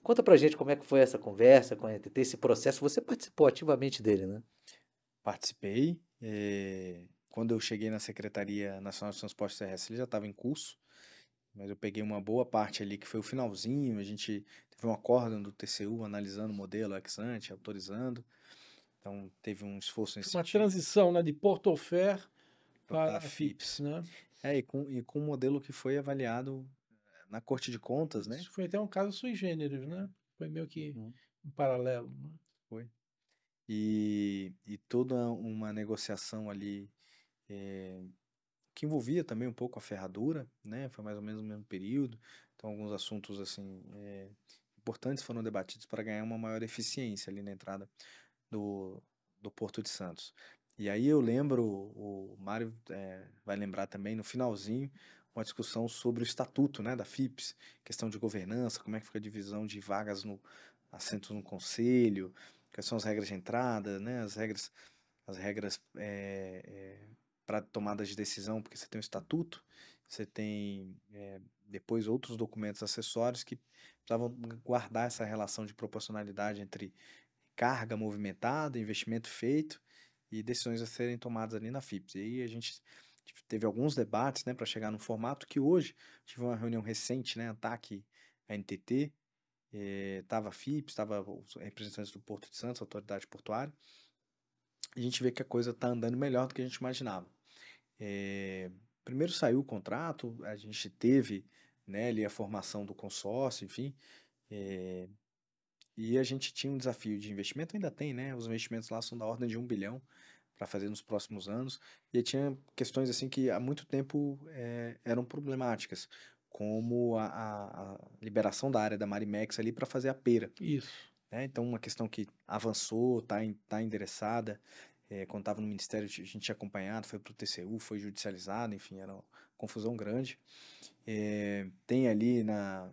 Conta pra gente como é que foi essa conversa com a NTT, esse processo. Você participou ativamente dele, né? Participei. Quando eu cheguei na Secretaria Nacional de Transportes Terrestres, ele já estava em curso, mas eu peguei uma boa parte ali, que foi o finalzinho. A gente teve um acórdão do TCU analisando o modelo ex ante, autorizando. Então, teve um esforço nesse Uma sentido transição, né, de Porto Au Fer para para a a FIPS, FIPS. né? E com um modelo que foi avaliado na Corte de Contas, né? Isso foi até um caso sui generis, né? Foi meio que Uhum. em paralelo, né? Foi. E toda uma negociação ali que envolvia também um pouco a ferradura, né? Foi mais ou menos no mesmo período. Então, alguns assuntos assim importantes foram debatidos para ganhar uma maior eficiência ali na entrada do, do Porto de Santos. E aí eu lembro, o Mário vai lembrar também, no finalzinho, uma discussão sobre o estatuto, né, da FIPS, questão de governança, como é que fica a divisão de vagas no assentos no conselho, quais são as regras de entrada, né, as regras para tomada de decisão, porque você tem o estatuto, você tem depois outros documentos acessórios que precisavam guardar essa relação de proporcionalidade entre carga movimentada, investimento feito e decisões a serem tomadas ali na FIPS. E aí a gente teve alguns debates, né, para chegar no formato que hoje tive uma reunião recente, né, ANTAC, a NTT, estava a FIPS, estava os representantes do Porto de Santos, autoridade portuária, e a gente vê que a coisa está andando melhor do que a gente imaginava. Primeiro saiu o contrato, a gente teve, né, ali a formação do consórcio, enfim, e a gente tinha um desafio de investimento, ainda tem, né? Os investimentos lá são da ordem de 1 bilhão para fazer nos próximos anos. E aí tinha questões assim que há muito tempo eram problemáticas, como a liberação da área da Marimex ali para fazer a pera, Isso. né? Então, uma questão que avançou, tá endereçada. Quando estava no Ministério, a gente tinha acompanhado, foi para o TCU, foi judicializado, enfim, era uma confusão grande. Tem ali na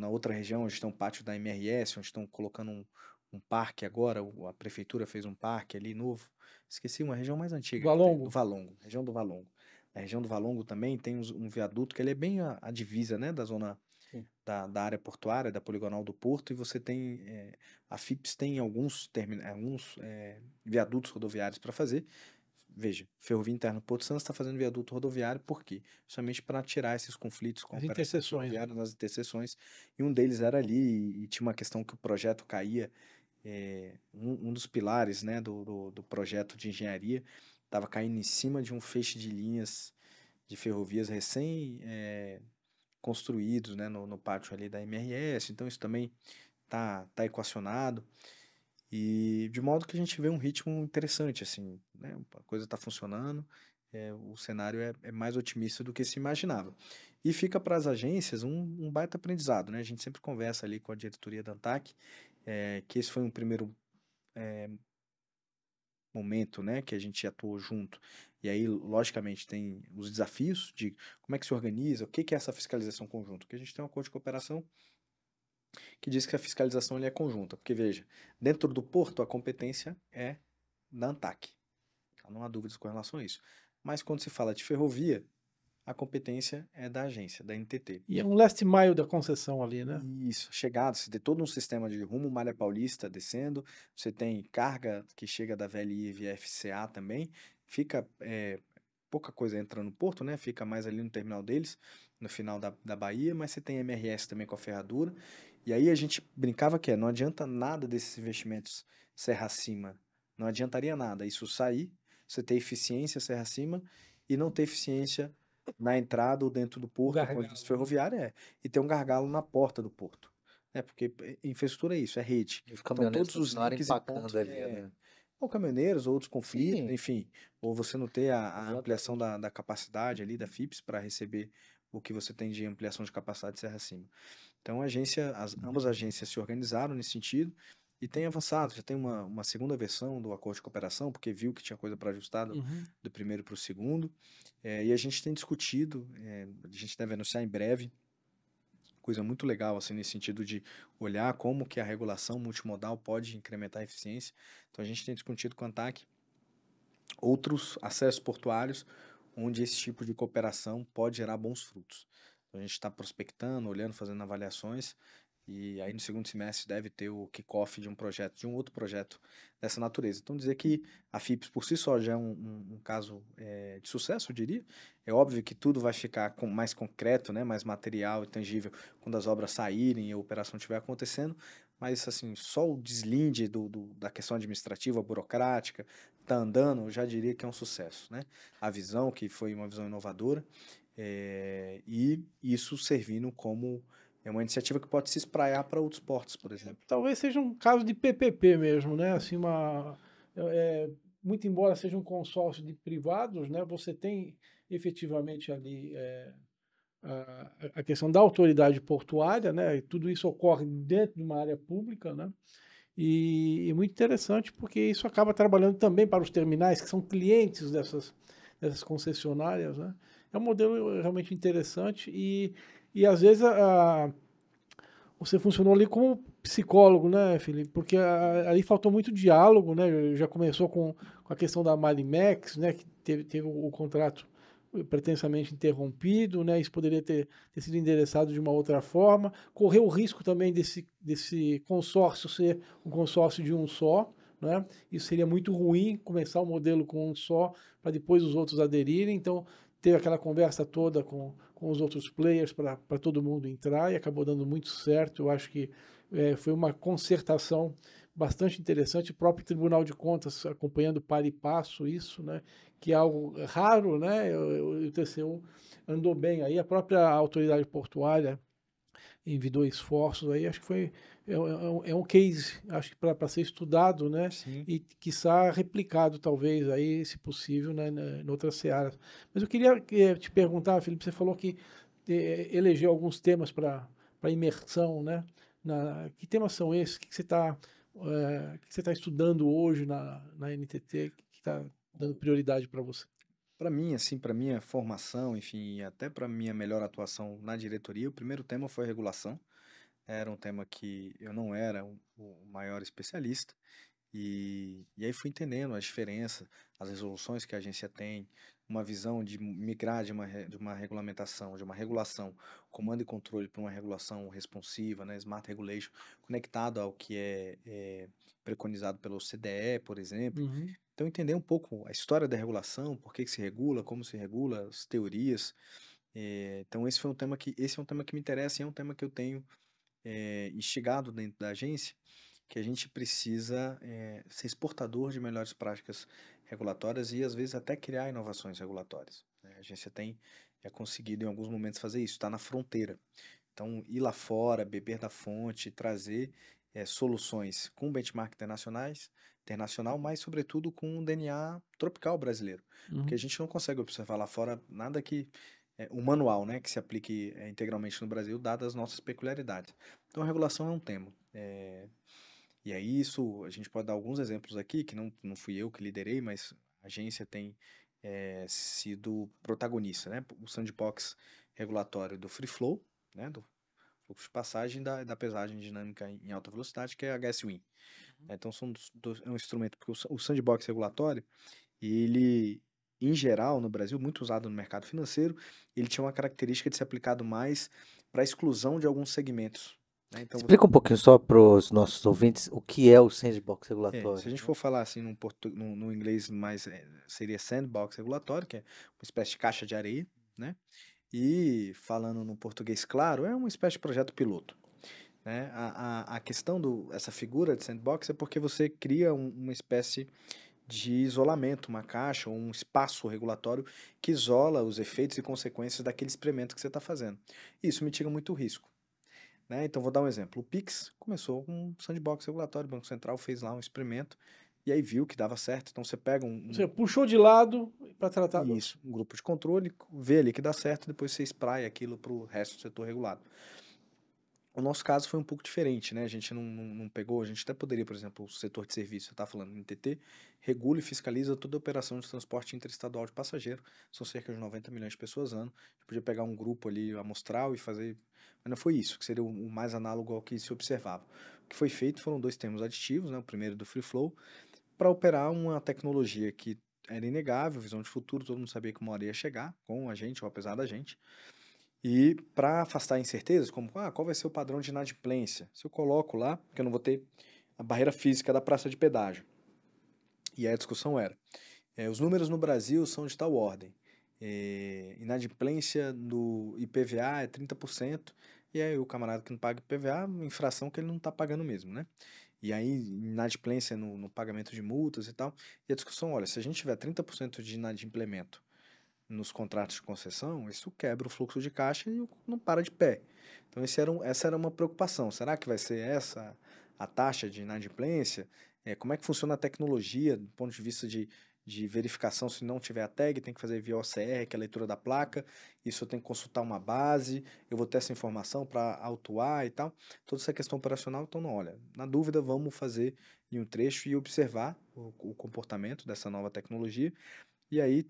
outra região, onde tem um pátio da MRS, onde estão colocando um parque agora, a prefeitura fez um parque ali novo. Esqueci uma região mais antiga, do Valongo. Valongo, região do Valongo. Na região do Valongo também tem um viaduto que ele é bem a divisa, né, da zona Sim. da área portuária, da poligonal do Porto, e você tem, a FIPS tem alguns viadutos rodoviários para fazer. Veja, Ferrovia Interna do Porto Santos está fazendo viaduto rodoviário, por quê? Justamente para tirar esses conflitos com a As operação interseções, né? ferroviária nas interseções, e um deles era ali, e tinha uma questão que o projeto caía, um dos pilares, né, do projeto de engenharia estava caindo em cima de um feixe de linhas de ferrovias recém construídos, né, no pátio ali da MRS, então isso também tá equacionado. E de modo que a gente vê um ritmo interessante, assim, né? A coisa está funcionando, o cenário é mais otimista do que se imaginava. E fica para as agências um baita aprendizado, né? A gente sempre conversa ali com a diretoria da ANTAC, que esse foi um primeiro momento, né, que a gente atuou junto. E aí, logicamente, tem os desafios de como é que se organiza, o que é essa fiscalização conjunta. Porque a gente tem um acordo de cooperação que diz que a fiscalização ali é conjunta. Porque, veja, dentro do porto, a competência é da ANTAC. Não há dúvidas com relação a isso. Mas quando se fala de ferrovia, a competência é da agência, da NTT. E é um last mile da concessão ali, né? Isso, chegada, você tem todo um sistema de rumo Malha Paulista descendo, você tem carga que chega da VLI e via FCA também, fica pouca coisa entra no porto, né? Fica mais ali no terminal deles, no final da Bahia, mas você tem MRS também com a ferradura, e aí a gente brincava que não adianta nada desses investimentos serra acima, não adiantaria nada isso sair, você ter eficiência serra acima e não ter eficiência na entrada ou dentro do porto, Gargalo, com a ferroviária e ter um gargalo na porta do porto. Porque infraestrutura é isso, é rede. E os Então caminhoneiros todos os continuaram links e pontos. empacando ali, né? ou caminhoneiros, ou outros conflitos, Sim. enfim, ou você não ter a Exatamente. ampliação da capacidade ali da FIPS para receber o que você tem de ampliação de capacidade de serra acima. Então, ambas as agências se organizaram nesse sentido e têm avançado. Já tem uma segunda versão do acordo de cooperação, porque viu que tinha coisa para ajustar Uhum. do primeiro para o segundo. E a gente tem discutido, a gente deve anunciar em breve, coisa muito legal, assim, nesse sentido de olhar como que a regulação multimodal pode incrementar a eficiência. Então, a gente tem discutido com a ANTAQ outros acessos portuários onde esse tipo de cooperação pode gerar bons frutos. Então, a gente está prospectando, olhando, fazendo avaliações, e aí no segundo semestre deve ter o kickoff de um projeto, de um outro projeto dessa natureza. Então, dizer que a FIPS por si só já é um caso de sucesso, eu diria. É óbvio que tudo vai ficar mais concreto, né, mais material e tangível quando as obras saírem e a operação estiver acontecendo, mas assim, só o deslinde da questão administrativa, burocrática, tá andando, eu já diria que é um sucesso, né? A visão, que foi uma visão inovadora, e isso servindo como uma iniciativa que pode se espraiar para outros portos, por exemplo. Talvez seja um caso de PPP mesmo, né? Assim, muito embora seja um consórcio de privados, né? Você tem efetivamente ali a questão da autoridade portuária, né? E tudo isso ocorre dentro de uma área pública, né? E muito interessante porque isso acaba trabalhando também para os terminais, que são clientes dessas concessionárias, né? É um modelo realmente interessante e às vezes você funcionou ali como psicólogo, né, Felipe? Porque ali faltou muito diálogo, né? Já começou com a questão da Marimex, né? Que teve o contrato pretensamente interrompido, né? Isso poderia ter sido endereçado de uma outra forma. Correu o risco também desse consórcio ser um consórcio de um só, né? Isso seria muito ruim, começar o modelo com um só, para depois os outros aderirem. Então, teve aquela conversa toda com os outros players para todo mundo entrar e acabou dando muito certo. Eu acho que foi uma concertação bastante interessante. O próprio Tribunal de Contas acompanhando para e passo isso, né? Que é algo raro, né? O TCU andou bem aí. A própria autoridade portuária envidou esforços aí. Acho que é um case, acho que para ser estudado, né? Sim. E quiçá replicado, talvez, aí, se possível, né, em outras searas. Mas eu queria te perguntar, Felipe, você falou que elegeu alguns temas para imersão, né? Que temas são esses? O que você tá estudando hoje na NTT que está dando prioridade para você? Para mim, assim, para minha formação, enfim, e até para minha melhor atuação na diretoria, o primeiro tema foi regulação. Era um tema que eu não era o maior especialista. E aí fui entendendo a diferença, as resoluções que a agência tem, uma visão de migrar de uma regulamentação, de uma regulação, comando e controle para uma regulação responsiva, né, Smart Regulation, conectado ao que é preconizado pelo CDE, por exemplo. Uhum. Então, entender um pouco a história da regulação, por que se regula, como se regula, as teorias. Então, esse é um tema que me interessa e é um tema que eu tenho instigado dentro da agência, que a gente precisa ser exportador de melhores práticas regulatórias e, às vezes, até criar inovações regulatórias, né? A agência tem conseguido, em alguns momentos, fazer isso, está na fronteira. Então, ir lá fora, beber da fonte, trazer soluções com benchmark internacional, mas, sobretudo, com um DNA tropical brasileiro. Porque Uhum. a gente não consegue observar lá fora nada que um manual, né, que se aplique integralmente no Brasil, dadas as nossas peculiaridades. Então, a regulação é um tema. E aí, isso, a gente pode dar alguns exemplos aqui, que não fui eu que liderei, mas a agência tem sido protagonista, né? O sandbox regulatório do Free Flow, né, do fluxo de passagem da pesagem dinâmica em alta velocidade, que é a GSWIN. Então, é um instrumento, porque o sandbox regulatório, ele, em geral, no Brasil, muito usado no mercado financeiro, ele tinha uma característica de ser aplicado mais para a exclusão de alguns segmentos, né? Então, Explica um pouquinho só para os nossos ouvintes o que é o sandbox se a regulatório. gente for falar assim no inglês mais, seria sandbox regulatório, que é uma espécie de caixa de areia, né? E falando no português claro, é uma espécie de projeto piloto, né? A questão essa figura de sandbox é porque você cria uma espécie de isolamento, uma caixa ou um espaço regulatório que isola os efeitos e consequências daquele experimento que você está fazendo. Isso mitiga muito o risco, né? Então, vou dar um exemplo. O Pix começou com um sandbox regulatório, o Banco Central fez lá um experimento e aí viu que dava certo. Então você pega Você puxou de lado para tratar. isso, um grupo de controle, vê ali que dá certo, depois você espraia aquilo para o resto do setor regulado. O nosso caso foi um pouco diferente, né? A gente não pegou, a gente até poderia, por exemplo, o setor de serviço, você está falando NTT, regula e fiscaliza toda a operação de transporte interestadual de passageiro. São cerca de 90 milhões de pessoas ano. A gente podia pegar um grupo ali amostral e fazer. Mas não foi isso, que seria o mais análogo ao que se observava. O que foi feito foram 2 termos aditivos, né? O primeiro do Free Flow, para operar uma tecnologia que era inegável, visão de futuro, todo mundo sabia que uma hora ia chegar, com a gente ou apesar da gente. E para afastar incertezas, como qual vai ser o padrão de inadimplência? Se eu coloco lá, porque eu não vou ter a barreira física da praça de pedágio. E aí a discussão era, os números no Brasil são de tal ordem. Inadimplência no IPVA é 30%, e aí o camarada que não paga IPVA, infração que ele não está pagando mesmo, né? E aí inadimplência no pagamento de multas e tal. E a discussão, olha, se a gente tiver 30% de inadimplemento nos contratos de concessão, isso quebra o fluxo de caixa e não para de pé. Então essa era uma preocupação. Será que vai ser essa a taxa de inadimplência? Como é que funciona a tecnologia do ponto de vista de verificação? Se não tiver a tag, tem que fazer via OCR, que é a leitura da placa. Isso eu tenho que consultar uma base, eu vou ter essa informação para autuar e tal. Toda essa questão operacional, então não, olha, na dúvida vamos fazer em um trecho e observar o comportamento dessa nova tecnologia. E aí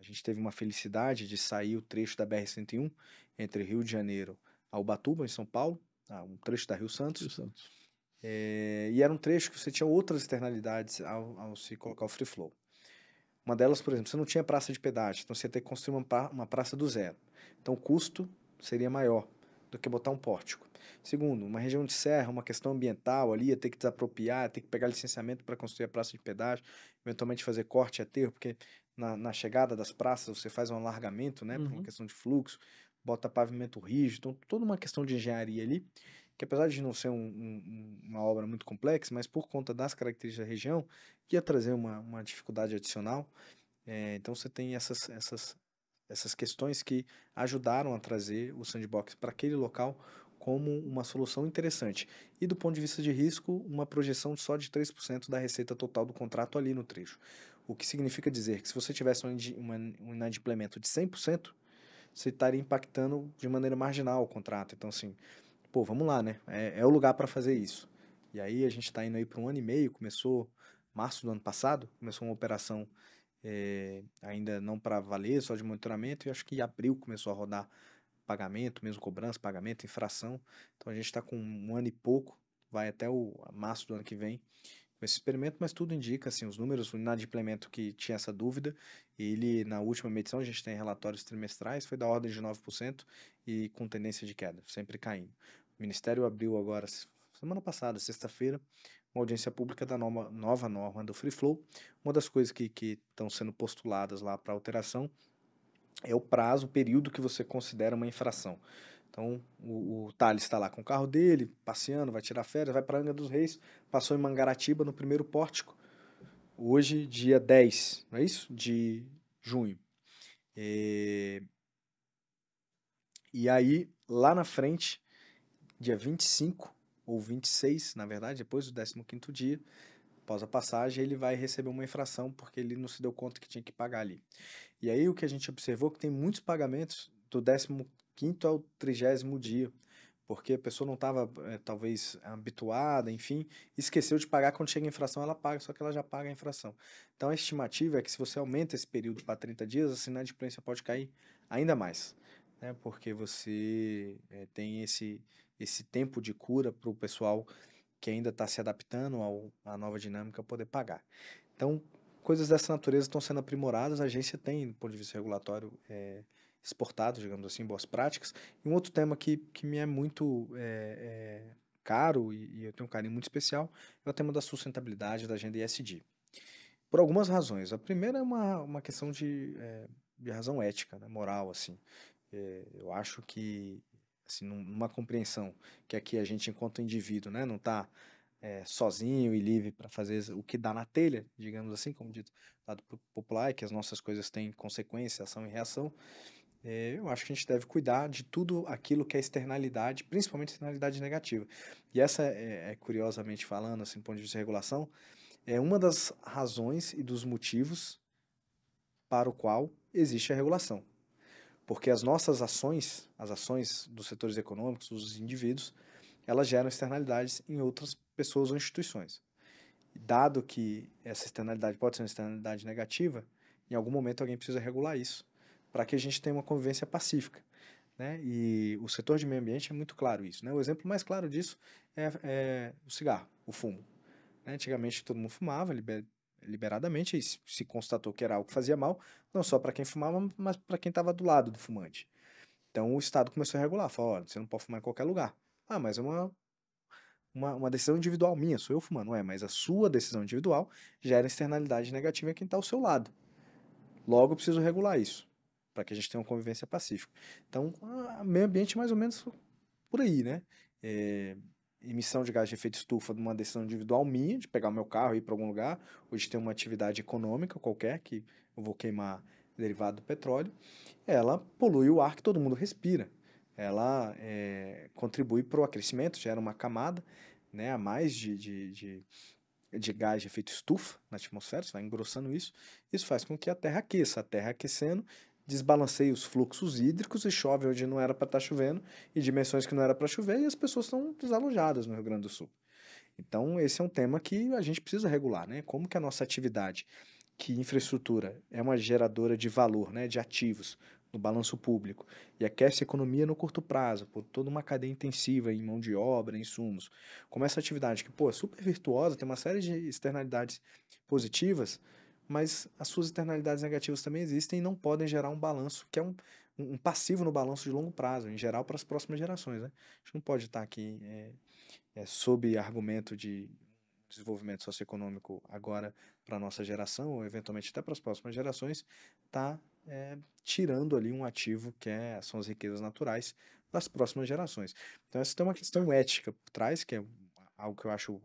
a gente teve uma felicidade de sair o trecho da BR-101 entre Rio de Janeiro a Ubatuba, em São Paulo, um trecho da Rio Santos. E era um trecho que você tinha outras externalidades ao se colocar o free flow. Uma delas, por exemplo, você não tinha praça de pedágio, então você ia ter que construir uma praça do zero. Então o custo seria maior do que botar um pórtico. Segundo, uma região de serra, uma questão ambiental ali, ia ter que desapropriar, ia ter que pegar licenciamento para construir a praça de pedágio, eventualmente fazer corte e aterro, porque na chegada das praças você faz um alargamento, né, por uma questão de fluxo, bota pavimento rígido, então toda uma questão de engenharia ali, que apesar de não ser uma obra muito complexa, mas por conta das características da região, ia trazer uma dificuldade adicional. Então você tem essas questões que ajudaram a trazer o sandbox para aquele local como uma solução interessante. E do ponto de vista de risco, uma projeção só de 3% da receita total do contrato ali no trecho. O que significa dizer que se você tivesse um inadimplemento de 100%, você estaria impactando de maneira marginal o contrato. Então, assim, vamos lá, né? É o lugar para fazer isso. E aí a gente está indo aí para 1 ano e meio, começou março do ano passado, começou uma operação ainda não para valer, só de monitoramento, e acho que em abril começou a rodar pagamento, mesmo cobrança, pagamento, infração. Então a gente está com 1 ano e pouco, vai até o março do ano que vem com esse experimento, mas tudo indica, assim, os números, o inadimplemento que tinha essa dúvida, ele, na última medição, a gente tem relatórios trimestrais, foi da ordem de 9% e com tendência de queda, sempre caindo. O Ministério abriu agora, semana passada, sexta-feira, uma audiência pública da nova norma do Free Flow. Uma das coisas que estão sendo postuladas lá para alteração é o prazo, o período que você considera uma infração. Então, o Thales está lá com o carro dele, passeando, vai tirar férias, vai para Angra dos Reis, passou em Mangaratiba no primeiro pórtico, hoje, dia 10, não é isso? De junho. E aí, lá na frente, dia 25 ou 26, na verdade, depois do 15º dia, após a passagem, ele vai receber uma infração porque ele não se deu conta que tinha que pagar ali. E aí o que a gente observou é que tem muitos pagamentos do 15º ao 30º dia, porque a pessoa não estava, talvez, habituada, enfim, esqueceu de pagar. Quando chega a infração, ela paga, só que ela já paga a infração. Então a estimativa é que se você aumenta esse período para 30 dias, a inadimplência pode cair ainda mais, né? Porque você tem esse tempo de cura para o pessoal que ainda está se adaptando à nova dinâmica poder pagar. Então, coisas dessa natureza estão sendo aprimoradas, a agência tem, do ponto de vista regulatório, exportado, digamos assim, boas práticas. E um outro tema que me é muito caro e eu tenho um carinho muito especial é o tema da sustentabilidade da agenda ESG. Por algumas razões. A primeira é uma questão de razão ética, né, moral, assim. Eu acho que, assim, numa compreensão que aqui a gente, enquanto indivíduo, né, não está sozinho e livre para fazer o que dá na telha, digamos assim, como dito lado popular, que as nossas coisas têm consequência, ação e reação. Eu acho que a gente deve cuidar de tudo aquilo que é externalidade, principalmente externalidade negativa. E essa, curiosamente falando, assim, do ponto de vista de regulação, é uma das razões e dos motivos para o qual existe a regulação. Porque as nossas ações, as ações dos setores econômicos, dos indivíduos, elas geram externalidades em outras pessoas ou instituições. Dado que essa externalidade pode ser uma externalidade negativa, em algum momento alguém precisa regular isso, para que a gente tenha uma convivência pacífica, né? E o setor de meio ambiente é muito claro isso, né? O exemplo mais claro disso é o cigarro, o fumo, né? Antigamente todo mundo fumava liberadamente e se constatou que era algo que fazia mal, não só para quem fumava, mas para quem estava do lado do fumante. Então o Estado começou a regular, falou, olha, você não pode fumar em qualquer lugar. Ah, mas é uma decisão individual minha, sou eu fumando. Não é, mas a sua decisão individual gera externalidade negativa em quem está ao seu lado. Logo, eu preciso regular isso, para que a gente tenha uma convivência pacífica. Então, meio ambiente mais ou menos por aí, né? Emissão de gás de efeito estufa de uma decisão individual minha, de pegar o meu carro e ir para algum lugar, ou de ter uma atividade econômica qualquer, que eu vou queimar derivado do petróleo, ela polui o ar que todo mundo respira. Ela contribui para o aquecimento, gera uma camada, né, a mais de gás de efeito estufa na atmosfera, você vai engrossando isso. Isso faz com que a Terra aqueça. A Terra aquecendo desbalanceia os fluxos hídricos e chove onde não era para estar chovendo, e dimensões que não era para chover, e as pessoas estão desalojadas no Rio Grande do Sul. Então, esse é um tema que a gente precisa regular, né? Como que a nossa atividade, que infraestrutura é uma geradora de valor, né, de ativos no balanço público, e aquece a economia no curto prazo, por toda uma cadeia intensiva em mão de obra, em insumos. Como essa atividade que, pô, é super virtuosa, tem uma série de externalidades positivas, mas as suas externalidades negativas também existem e não podem gerar um balanço, que é um passivo no balanço de longo prazo, em geral para as próximas gerações, né? A gente não pode estar aqui sob argumento de desenvolvimento socioeconômico agora para a nossa geração, ou eventualmente até para as próximas gerações, está tirando ali um ativo que são as riquezas naturais das próximas gerações. Então, essa tem uma questão ética por trás, que é algo que eu acho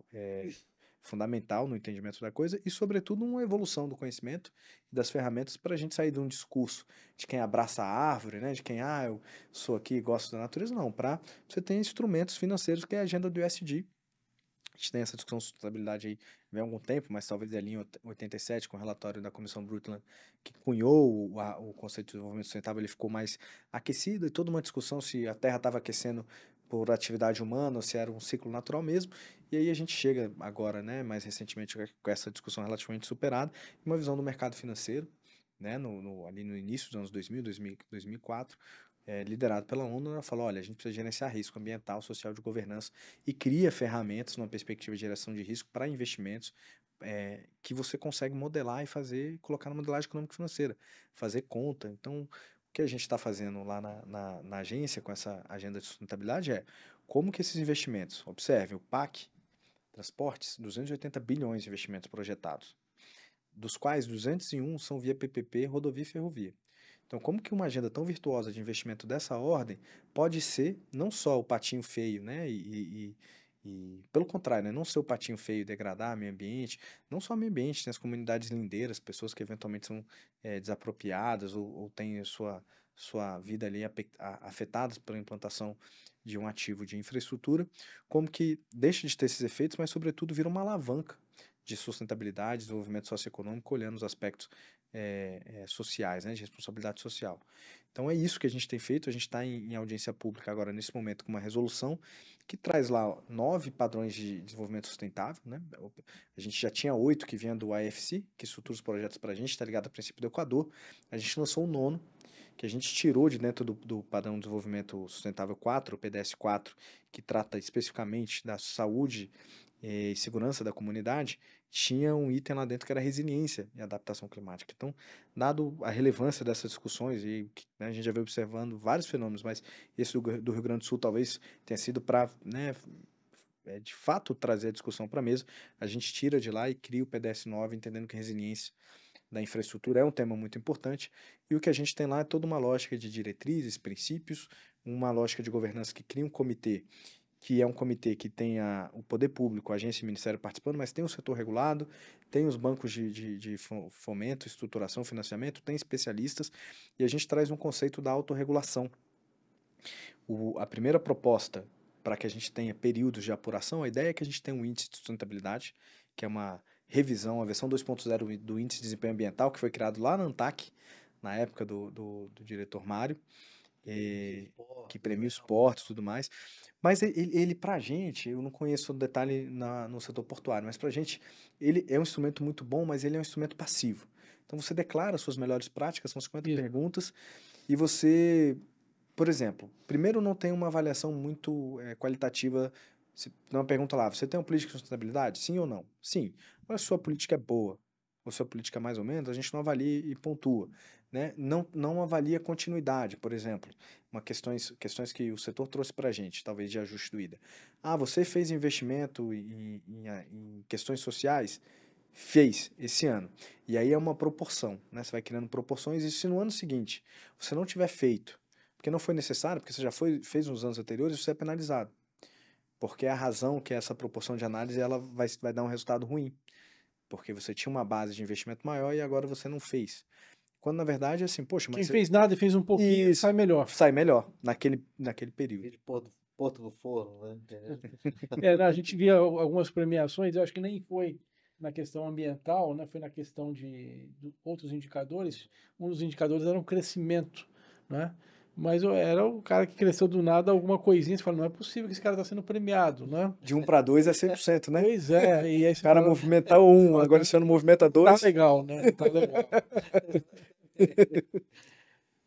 fundamental no entendimento da coisa, e, sobretudo, uma evolução do conhecimento e das ferramentas para a gente sair de um discurso de quem abraça a árvore, né, de quem, eu sou aqui e gosto da natureza, não, para você ter instrumentos financeiros, que é a agenda do ESG. A gente tem essa discussão de sustentabilidade aí há algum tempo, mas talvez ali em 87, com o relatório da Comissão Brundtland, que cunhou o conceito de desenvolvimento sustentável, ele ficou mais aquecido, e toda uma discussão se a Terra estava aquecendo por atividade humana ou se era um ciclo natural mesmo. E aí a gente chega agora, né, mais recentemente, com essa discussão relativamente superada, uma visão do mercado financeiro, né, ali no início dos anos 2000, 2004, liderado pela ONU, ela falou, olha, a gente precisa gerenciar risco ambiental, social, de governança, e cria ferramentas numa perspectiva de geração de risco para investimentos que você consegue modelar e fazer, colocar na modelagem econômica e financeira, fazer conta. Então, o que a gente está fazendo lá na agência com essa agenda de sustentabilidade como que esses investimentos, observe, o PAC, transportes, 280 bilhões de investimentos projetados, dos quais 201 são via PPP, rodovia e ferrovia. Então, como que uma agenda tão virtuosa de investimento dessa ordem pode ser não só o patinho feio, né? E pelo contrário, né? Não ser o patinho feio, degradar o meio ambiente, não só o meio ambiente, tem as comunidades lindeiras, pessoas que eventualmente são desapropriadas ou têm sua vida ali afetadas pela implantação de um ativo de infraestrutura, como que deixa de ter esses efeitos, mas sobretudo vira uma alavanca de sustentabilidade, desenvolvimento socioeconômico, olhando os aspectos sociais, né, de responsabilidade social. Então é isso que a gente tem feito, a gente está em audiência pública agora, nesse momento, com uma resolução que traz lá 9 padrões de desenvolvimento sustentável, né? A gente já tinha 8 que vinham do IFC, que estrutura os projetos para a gente, está ligado ao princípio do Equador. A gente lançou o 9º, que a gente tirou de dentro do padrão de desenvolvimento sustentável 4, o PDS 4, que trata especificamente da saúde e segurança da comunidade, tinha um item lá dentro que era resiliência e adaptação climática. Então, dado a relevância dessas discussões, e né, a gente já veio observando vários fenômenos, mas esse do Rio Grande do Sul talvez tenha sido para, né, de fato, trazer a discussão para a mesa, a gente tira de lá e cria o PDS 9, entendendo que a resiliência da infraestrutura é um tema muito importante, e o que a gente tem lá é toda uma lógica de diretrizes, princípios, uma lógica de governança que cria um comitê, que é um comitê que tem o poder público, a agência e o ministério participando, mas tem o setor regulado, tem os bancos de fomento, estruturação, financiamento, tem especialistas, e a gente traz um conceito da autorregulação. A primeira proposta para que a gente tenha períodos de apuração, a ideia é que a gente tenha um índice de sustentabilidade, que é revisão, a versão 2.0 do Índice de Desempenho Ambiental, que foi criado lá na ANTAC, na época do diretor Mário, que premia os portos e tudo mais. Mas ele pra gente, eu não conheço o detalhe no setor portuário, mas pra gente, ele é um instrumento muito bom, mas ele é um instrumento passivo. Então você declara suas melhores práticas, são 50 perguntas, e você, por exemplo, primeiro não tem uma avaliação muito qualitativa. Não pergunta lá, você tem uma política de sustentabilidade? Sim ou não? Sim. Mas se sua política é boa, ou sua política é mais ou menos, a gente não avalia e pontua. Né? Não avalia continuidade, por exemplo. Questões que o setor trouxe para a gente, talvez de ajuste do IDA. Você fez investimento em questões sociais? Fez esse ano. E aí é uma proporção, né? Você vai criando proporções, e se no ano seguinte você não tiver feito, porque não foi necessário, porque você já fez nos anos anteriores, você é penalizado. Porque a razão que é essa proporção de análise, ela vai dar um resultado ruim. Porque você tinha uma base de investimento maior e agora você não fez. Quando na verdade é assim, poxa, mas quem fez nada e fez um pouquinho, sai melhor. Sai melhor naquele período. De Porto do Forno, né? A gente via algumas premiações, eu acho que nem foi na questão ambiental, né? Foi na questão de outros indicadores. Um dos indicadores era o crescimento, né? Mas era o cara que cresceu do nada alguma coisinha, você fala, não é possível que esse cara está sendo premiado, né? De 1 para 2 é 100%, né? Pois é. E aí o cara movimenta 1, agora esse ano movimenta 2. Tá legal, né? Tá legal.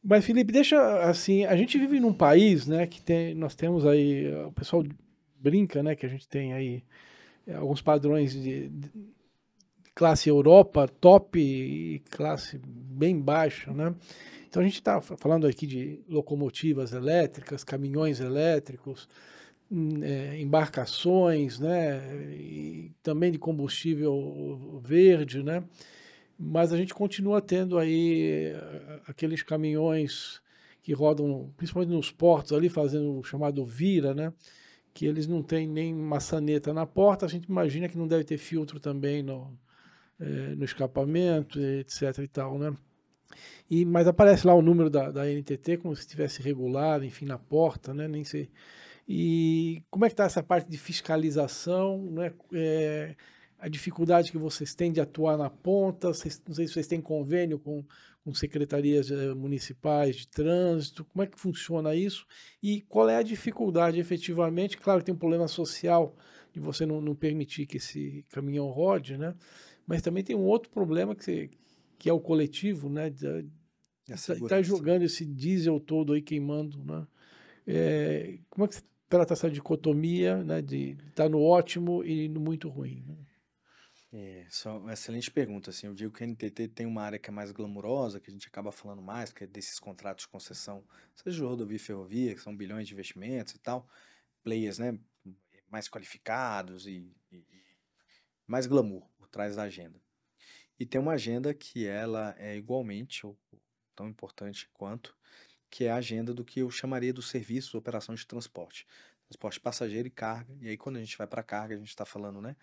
Mas, Felipe, deixa assim, a gente vive num país, né, nós temos aí, o pessoal brinca, né, que a gente tem aí alguns padrões de classe Europa, top, e classe bem baixa, né? Então a gente está falando aqui de locomotivas elétricas, caminhões elétricos, embarcações, né, e também de combustível verde, né? Mas a gente continua tendo aí aqueles caminhões que rodam, principalmente nos portos ali, fazendo o chamado vira, né? Que eles não têm nem maçaneta na porta, a gente imagina que não deve ter filtro também no escapamento, etc e tal, né? Mas aparece lá o número da NTT como se estivesse regulado, enfim, na porta, né? Nem sei. E como é que está essa parte de fiscalização, né? A dificuldade que vocês têm de atuar na ponta, não sei se vocês têm convênio com secretarias municipais de trânsito, como é que funciona isso e qual é a dificuldade efetivamente? Claro que tem um problema social de você não permitir que esse caminhão rode, né? Mas também tem um outro problema que é o coletivo, né? Tá jogando esse diesel todo aí queimando, né? Como é que você trata essa dicotomia, né, de estar no ótimo e no muito ruim, né? Só uma excelente pergunta, assim, eu digo que a NTT tem uma área que é mais glamurosa, que a gente acaba falando mais, que é desses contratos de concessão, seja de rodovia e ferrovia, que são bilhões de investimentos e tal, players, né, mais qualificados e mais glamour por trás da agenda. E tem uma agenda que ela é igualmente, ou tão importante quanto, que é a agenda do que eu chamaria dos serviços, operação de transporte passageiro e carga. E aí quando a gente vai para carga, a gente está falando, né,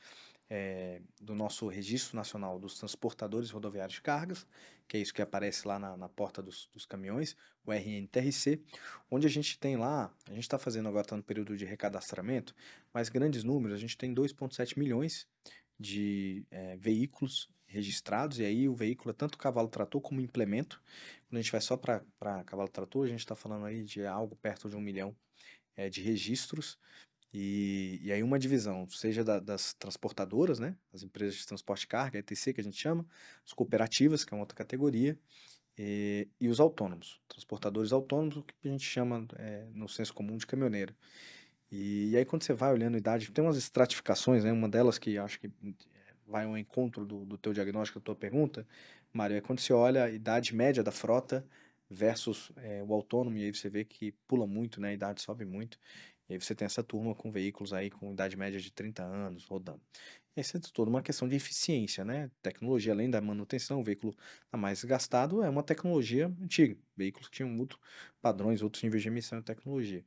do nosso Registro Nacional dos Transportadores Rodoviários de Cargas, que é isso que aparece lá na porta dos caminhões, o RNTRC, onde a gente tem lá, a gente está fazendo agora, está no período de recadastramento, mas grandes números, a gente tem 2,7 milhões de veículos registrados, e aí o veículo é tanto cavalo-trator como implemento. Quando a gente vai só para cavalo-trator, a gente está falando aí de algo perto de 1 milhão de registros, e aí uma divisão, seja das transportadoras, né, as empresas de transporte de carga, ETC que a gente chama, as cooperativas, que é uma outra categoria, e os autônomos, transportadores autônomos, o que a gente chama no senso comum de caminhoneiro. E aí quando você vai olhando a idade, tem umas estratificações, né, uma delas que acho que vai ao encontro do teu diagnóstico, da tua pergunta, Mário, é quando você olha a idade média da frota versus o autônomo, e aí você vê que pula muito, né, a idade sobe muito, e aí você tem essa turma com veículos aí com idade média de 30 anos rodando. E aí você tem toda uma questão de eficiência, né, tecnologia, além da manutenção, o veículo tá mais gastado, é uma tecnologia antiga, veículos que tinham outros padrões, outros níveis de emissão de tecnologia.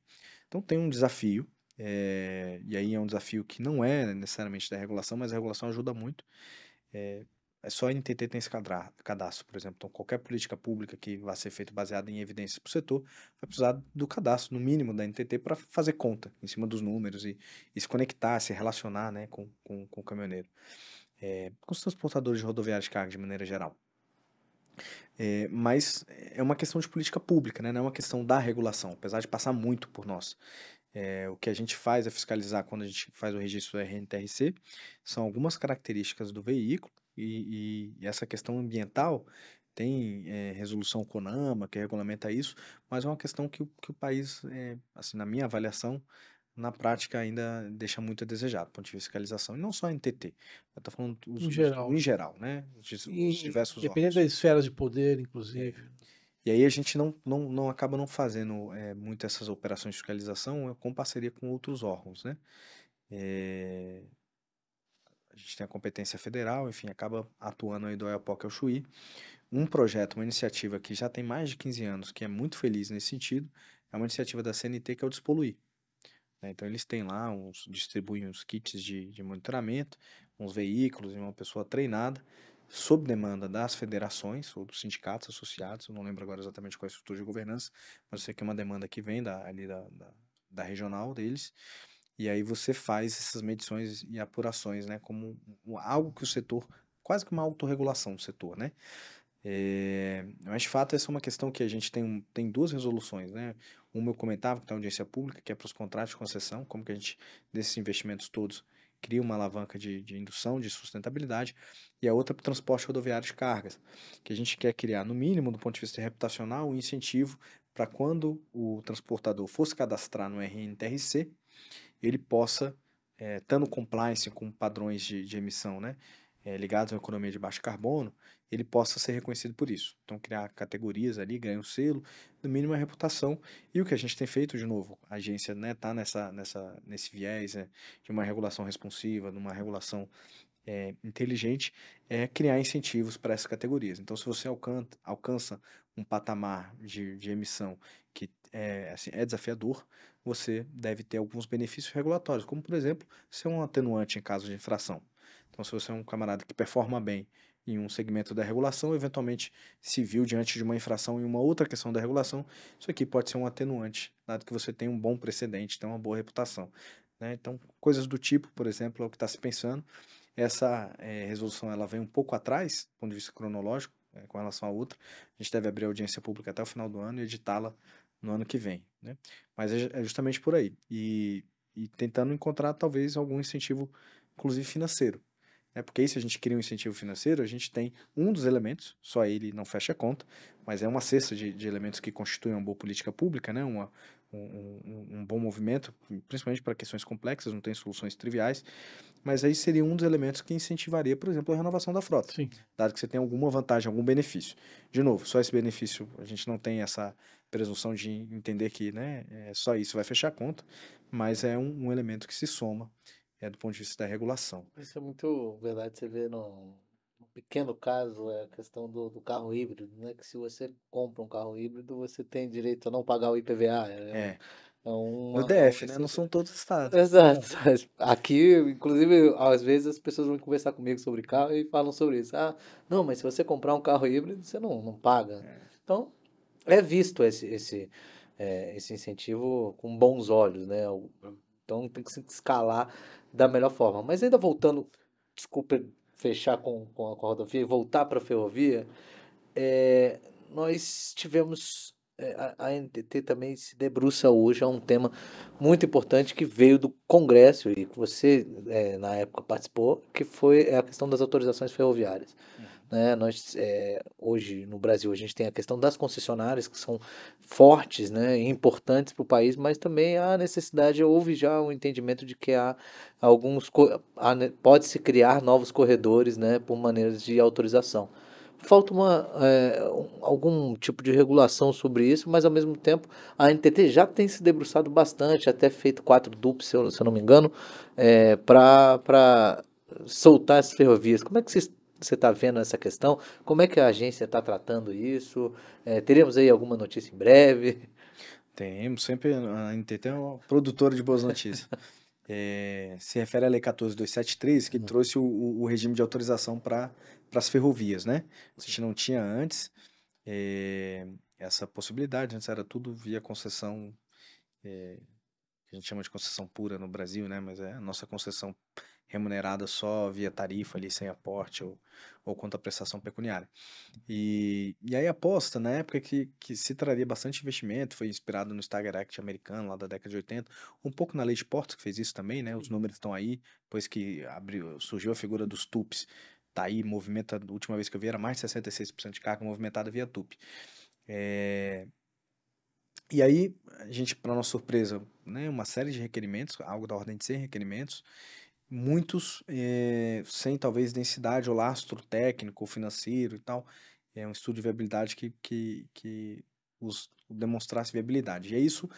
Então tem um desafio, e aí é um desafio que não é necessariamente da regulação, mas a regulação ajuda muito. Só a NTT tem esse cadastro, por exemplo. Então, qualquer política pública que vá ser feita baseada em evidências para o setor vai precisar do cadastro, no mínimo, da NTT para fazer conta em cima dos números e se conectar, se relacionar, né, com o caminhoneiro. com os transportadores de rodoviários de carga de maneira geral. Mas é uma questão de política pública, né? Não é uma questão da regulação, apesar de passar muito por nós. O que a gente faz é fiscalizar quando a gente faz o registro do RNTRC, são algumas características do veículo e essa questão ambiental tem resolução CONAMA que regulamenta isso, mas é uma questão que o país, assim, na minha avaliação, na prática ainda deixa muito a desejar do ponto de fiscalização, e não só a NTT, eu estou falando Em geral. em geral, né? Os E diversos dependendo órgãos. das esferas de poder, inclusive. E aí a gente não acaba não fazendo muito essas operações de fiscalização com parceria com outros órgãos, né? A gente tem a competência federal, enfim, acaba atuando aí do Oiapoque ao Chuí. Um projeto, uma iniciativa que já tem mais de 15 anos, que é muito feliz nesse sentido, é uma iniciativa da CNT que é o Despoluir, né? Então eles têm lá, distribuem uns kits de monitoramento, uns veículos e uma pessoa treinada, sob demanda das federações ou dos sindicatos associados, eu não lembro agora exatamente qual é a estrutura de governança, mas eu sei que é uma demanda que vem ali da regional deles, e aí você faz essas medições e apurações, né, como algo que o setor, quase que uma autorregulação do setor, né? Mas de fato essa é uma questão que a gente tem duas resoluções, né? Uma eu comentava que está audiência pública, que é para os contratos de concessão, como que a gente, desses investimentos todos, cria uma alavanca de indução, de sustentabilidade, e a outra para o transporte rodoviário de cargas, que a gente quer criar, no mínimo, do ponto de vista reputacional, um incentivo para quando o transportador fosse cadastrar no RNTRC, ele possa, estando compliance com padrões de emissão, né, ligados à economia de baixo carbono, ele possa ser reconhecido por isso. Então, criar categorias ali, ganhar um selo, no mínimo a reputação. E o que a gente tem feito, de novo, a agência está nesse viés de uma regulação responsiva, numa regulação inteligente, é criar incentivos para essas categorias. Então, se você alcança um patamar de emissão que assim, é desafiador, você deve ter alguns benefícios regulatórios, como, por exemplo, ser um atenuante em caso de infração. Então, se você é um camarada que performa bem em um segmento da regulação, eventualmente se viu diante de uma infração em uma outra questão da regulação, isso aqui pode ser um atenuante, dado que você tem um bom precedente, tem uma boa reputação, né? Então, coisas do tipo, por exemplo, é o que está se pensando. Essa resolução ela vem um pouco atrás, do ponto de vista cronológico, com relação à outra. A gente deve abrir a audiência pública até o final do ano e editá-la no ano que vem, né? Mas é justamente por aí. E tentando encontrar talvez algum incentivo, inclusive financeiro, né? Porque aí, se a gente cria um incentivo financeiro, a gente tem um dos elementos, só ele não fecha a conta, mas é uma cesta de elementos que constituem uma boa política pública, né? Um bom movimento, principalmente para questões complexas, não tem soluções triviais, mas aí seria um dos elementos que incentivaria, por exemplo, a renovação da frota, Sim. dado que você tem alguma vantagem, algum benefício. De novo, só esse benefício, a gente não tem essa presunção de entender que, né, só isso vai fechar a conta, mas é um elemento que se soma do ponto de vista da regulação. Isso é muito verdade. Você vê no pequeno caso, é a questão do carro híbrido, né? Que se você compra um carro híbrido, você tem direito a não pagar o IPVA. No É DF, né? Não são todos os estados. Exato. Aqui, inclusive, às vezes as pessoas vão conversar comigo sobre carro e falam sobre isso. Ah, não, mas se você comprar um carro híbrido, você não paga. Então, é visto esse incentivo com bons olhos, né? Então, tem que se escalar da melhor forma. Mas ainda voltando, desculpa fechar com a rodovia e voltar para a ferrovia, nós tivemos. A NTT também se debruça hoje a um tema muito importante que veio do Congresso e que você, na época, participou, que foi a questão das autorizações ferroviárias. Né? Hoje, no Brasil, a gente tem a questão das concessionárias, que são fortes, né, e importantes para o país, mas também há necessidade, houve já um entendimento de que há pode-se criar novos corredores, né, por maneiras de autorização. Falta algum tipo de regulação sobre isso, mas ao mesmo tempo a NTT já tem se debruçado bastante, até feito 4 DUPs, se eu não me engano, para soltar as ferrovias. Como é que você está vendo essa questão? Como é que a agência está tratando isso? Teremos aí alguma notícia em breve? Temos, sempre a NTT é uma produtora de boas notícias. Se refere à Lei 14.273, que trouxe o regime de autorização para as ferrovias, né? A gente não tinha antes essa possibilidade, antes era tudo via concessão, que a gente chama de concessão pura no Brasil, né? Mas a nossa concessão remunerada só via tarifa ali, sem aporte ou contra prestação pecuniária. E aí aposta, na época que se traria bastante investimento, foi inspirado no Stagger Act americano, lá da década de 80, um pouco na lei de portos, que fez isso também, né? Os números estão aí, depois que surgiu a figura dos TUPs, tá aí, movimenta, a última vez que eu vi era mais de 66% de carga movimentada via TUP. E aí, a gente, para nossa surpresa, né, uma série de requerimentos, algo da ordem de 100 requerimentos, muitos sem talvez densidade ou lastro técnico, financeiro e tal. É um estudo de viabilidade que demonstrasse viabilidade. E aí isso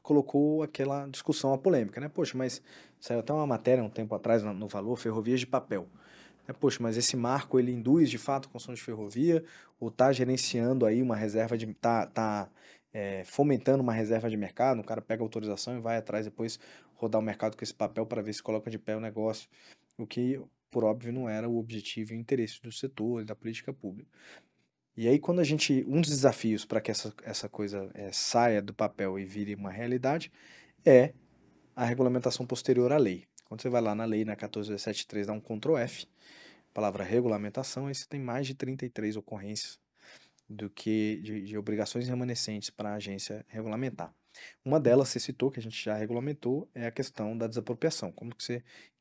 colocou aquela discussão, a polêmica, né? Poxa, mas saiu até uma matéria um tempo atrás no Valor, ferrovias de papel. Poxa, mas esse marco, ele induz de fato a construção de ferrovia ou está gerenciando aí uma reserva fomentando uma reserva de mercado? O cara pega a autorização e vai atrás depois rodar o mercado com esse papel para ver se coloca de pé o negócio, o que, por óbvio, não era o objetivo e o interesse do setor e da política pública. E aí, um dos desafios para que essa coisa saia do papel e vire uma realidade é a regulamentação posterior à lei. Quando você vai lá na lei, na 14.173, dá um Ctrl F, palavra regulamentação, aí você tem mais de 33 ocorrências de obrigações remanescentes para a agência regulamentar. Uma delas, você citou, que a gente já regulamentou, é a questão da desapropriação.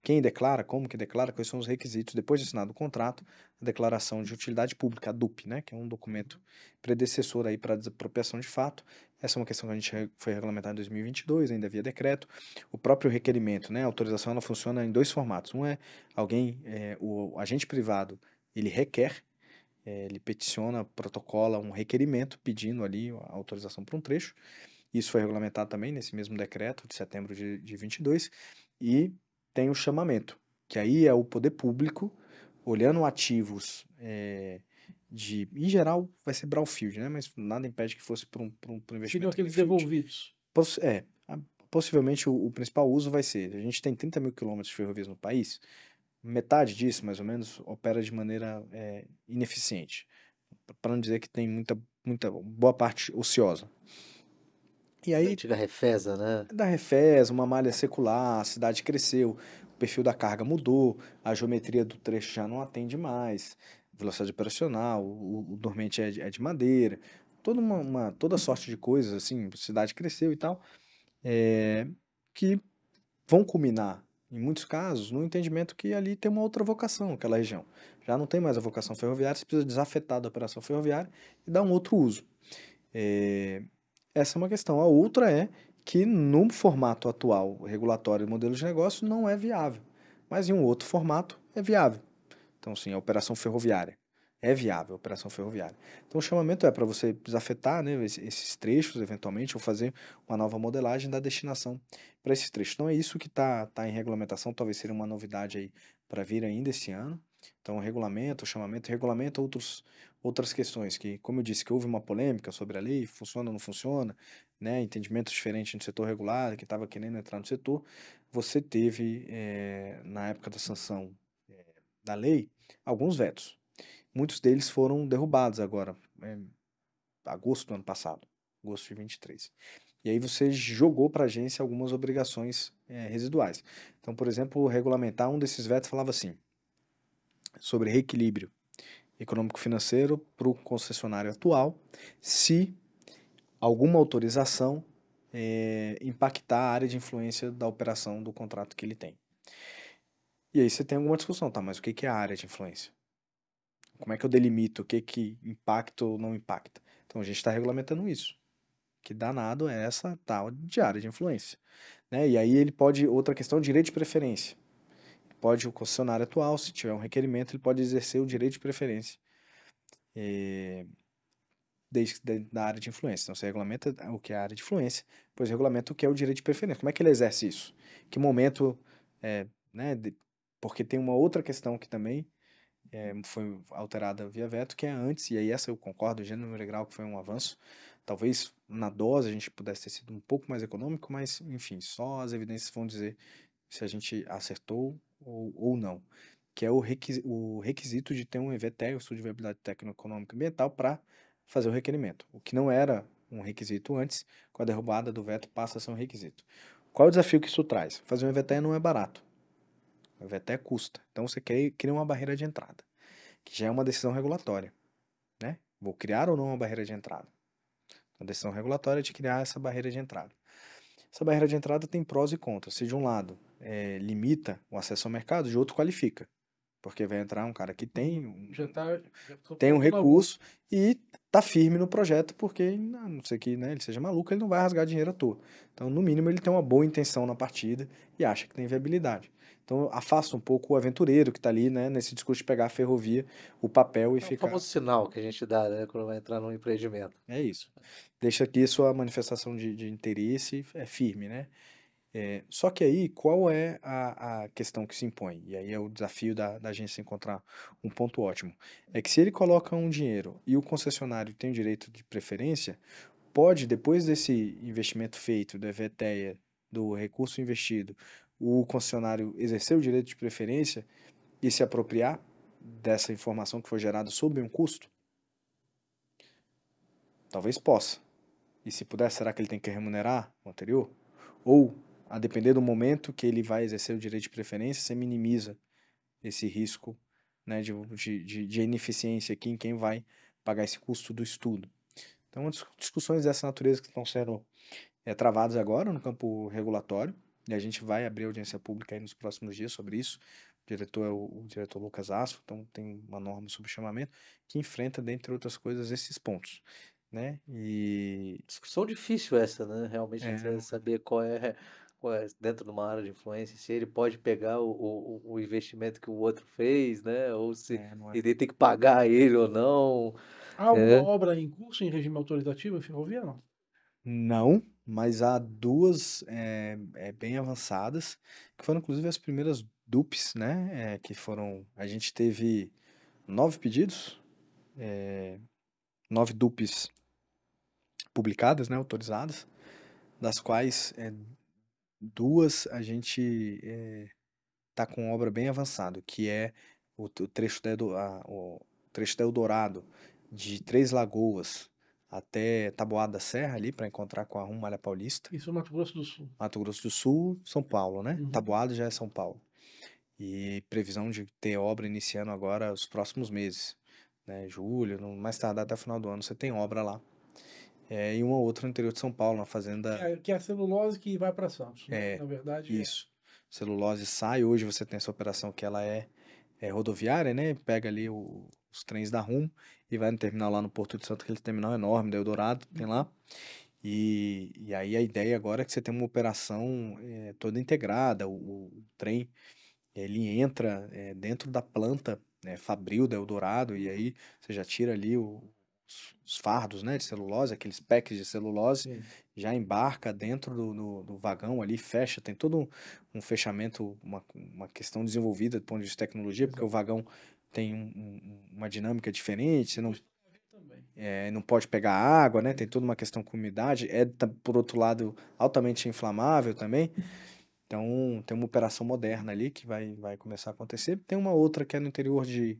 Quem declara, como que declara, quais são os requisitos, depois de assinado o contrato, a declaração de utilidade pública, a DUP, né, que é um documento predecessor aí para a desapropriação de fato. Essa é uma questão que a gente foi regulamentada em 2022, ainda via decreto. O próprio requerimento, né, a autorização, ela funciona em dois formatos. Um é o agente privado, ele requer, ele peticiona, protocola um requerimento pedindo ali a autorização para um trecho. Isso foi regulamentado também nesse mesmo decreto de setembro de 22. E tem o chamamento, que aí é o poder público olhando ativos em geral vai ser brownfield, né? Mas nada impede que fosse para um investimento. Seriam aqueles devolvidos. Possivelmente o principal uso vai ser, a gente tem 30 mil quilômetros de ferrovias no país, metade disso, mais ou menos, opera de maneira ineficiente, para não dizer que tem muita boa parte ociosa. E aí, antiga Refesa, né? da Refesa, uma malha secular, a cidade cresceu, o perfil da carga mudou, a geometria do trecho já não atende mais, velocidade operacional, o dormente é de madeira, toda sorte de coisas, assim, a cidade cresceu e tal, que vão culminar, em muitos casos, no entendimento que ali tem uma outra vocação, aquela região. Já não tem mais a vocação ferroviária, você precisa desafetar da operação ferroviária e dar um outro uso. Essa é uma questão. A outra é que no formato atual, regulatório e modelo de negócio, não é viável. Mas em um outro formato é viável. Então, sim, a operação ferroviária. É viável a operação ferroviária. Então, o chamamento é para você desafetar, né, esses trechos, eventualmente, ou fazer uma nova modelagem da destinação para esses trechos. Então, é isso que está em regulamentação, talvez seja uma novidade aí para vir ainda esse ano. Então, o chamamento, regulamenta outras questões que, como eu disse, que houve uma polêmica sobre a lei, funciona ou não funciona, né, entendimentos diferentes no setor regulado, que estava querendo entrar no setor. Você teve, na época da sanção da lei, alguns vetos. Muitos deles foram derrubados agora, agosto do ano passado, agosto de 23. E aí você jogou para a agência algumas obrigações residuais. Então, por exemplo, regulamentar, um desses vetos falava assim, sobre reequilíbrio econômico-financeiro para o concessionário atual, se alguma autorização impactar a área de influência da operação do contrato que ele tem. E aí você tem alguma discussão, tá? Mas o que é a área de influência? Como é que eu delimito o que impacta ou não impacta? Então a gente está regulamentando isso. Que danado é essa tal de área de influência, né? E aí ele pode, outra questão, direito de preferência. O concessionário atual, se tiver um requerimento, ele pode exercer o direito de preferência da área de influência. Então você regulamenta o que é a área de influência, depois regulamenta o que é o direito de preferência. Como é que ele exerce isso? Que momento, né? Porque tem uma outra questão que também foi alterada via veto, que é antes, e aí essa eu concordo, o gênero número grau, que foi um avanço. Talvez na dose a gente pudesse ter sido um pouco mais econômico, mas enfim, só as evidências vão dizer se a gente acertou ou não. Que é o requisito de ter um EVTE, o Estudo de Viabilidade Técnico-Econômica e Ambiental, para fazer o requerimento. O que não era um requisito antes, com a derrubada do veto passa a ser um requisito. Qual é o desafio que isso traz? Fazer um EVTE não é barato. A VTE custa. Então você cria uma barreira de entrada, que já é uma decisão regulatória, né? Vou criar ou não uma barreira de entrada? A decisão regulatória é de criar essa barreira de entrada. Essa barreira de entrada tem prós e contras. Se de um lado limita o acesso ao mercado, de outro qualifica. Porque vai entrar um cara que tem um recurso e tá firme no projeto, porque, a não ser que, né, ele seja maluco, ele não vai rasgar dinheiro à toa. Então, no mínimo, ele tem uma boa intenção na partida e acha que tem viabilidade. Então, afasta um pouco o aventureiro que está ali, né, nesse discurso de pegar a ferrovia, o papel e ficar... É o famoso sinal que a gente dá, né, quando vai entrar num empreendimento. É isso. Deixa aqui sua manifestação de interesse firme, né? Só que aí, qual é a questão que se impõe? E aí é o desafio da agência encontrar um ponto ótimo. É que se ele coloca um dinheiro e o concessionário tem o direito de preferência, pode, depois desse investimento feito, da EVTEA, do recurso investido, o concessionário exercer o direito de preferência e se apropriar dessa informação que foi gerada sob um custo? Talvez possa. E se puder, será que ele tem que remunerar o anterior? Ou, a depender do momento que ele vai exercer o direito de preferência, você minimiza esse risco, né, de ineficiência aqui em quem vai pagar esse custo do estudo. Então, discussões dessa natureza que estão sendo travadas agora no campo regulatório, e a gente vai abrir audiência pública aí nos próximos dias sobre isso. O diretor é o diretor Lucas Asfo, então tem uma norma sobre chamamento que enfrenta, dentre outras coisas, esses pontos, né? E Discussão difícil essa, né? Realmente não saber qual é dentro de uma área de influência, se ele pode pegar o investimento que o outro fez, né? Ou se não é. ele tem que pagar ele ou não. Há alguma É. obra em curso em regime autorizativo em ferrovia, não? Não, mas há duas bem avançadas, que foram inclusive as primeiras DUPs, né? Que foram. A gente teve 9 pedidos, 9 DUPs publicadas, né? Autorizadas, das quais duas a gente tá com obra bem avançada, que é o trecho o trecho da Eldorado, de Três Lagoas até Taboada da Serra ali, para encontrar com a Rumo Malha Paulista. Isso é Mato Grosso do Sul. Mato Grosso do Sul, São Paulo, né? Uhum. Taboada já é São Paulo. E previsão de ter obra iniciando agora os próximos meses, né? Julho, mais tardar até o final do ano, você tem obra lá. E uma outra no interior de São Paulo, na fazenda... Que é a celulose que vai para Santos, né? Na verdade. Isso. Celulose sai, hoje você tem essa operação que ela é rodoviária, né? Pega ali os trens da Rumo e vai no terminal lá no Porto de Santo, aquele terminal enorme da Eldorado, tem lá. E aí a ideia agora é que você tem uma operação toda integrada, o trem ele entra dentro da planta fabril da Eldorado e aí você já tira ali os fardos, né, de celulose, aqueles packs de celulose, Sim. já embarca dentro do vagão ali, fecha, tem todo um fechamento, uma questão desenvolvida do ponto de vista de tecnologia, porque o vagão tem uma dinâmica diferente, você não pode pegar água, né? Tem toda uma questão com umidade. Por outro lado, altamente inflamável também. Então, tem uma operação moderna ali que vai começar a acontecer. Tem uma outra que é no interior de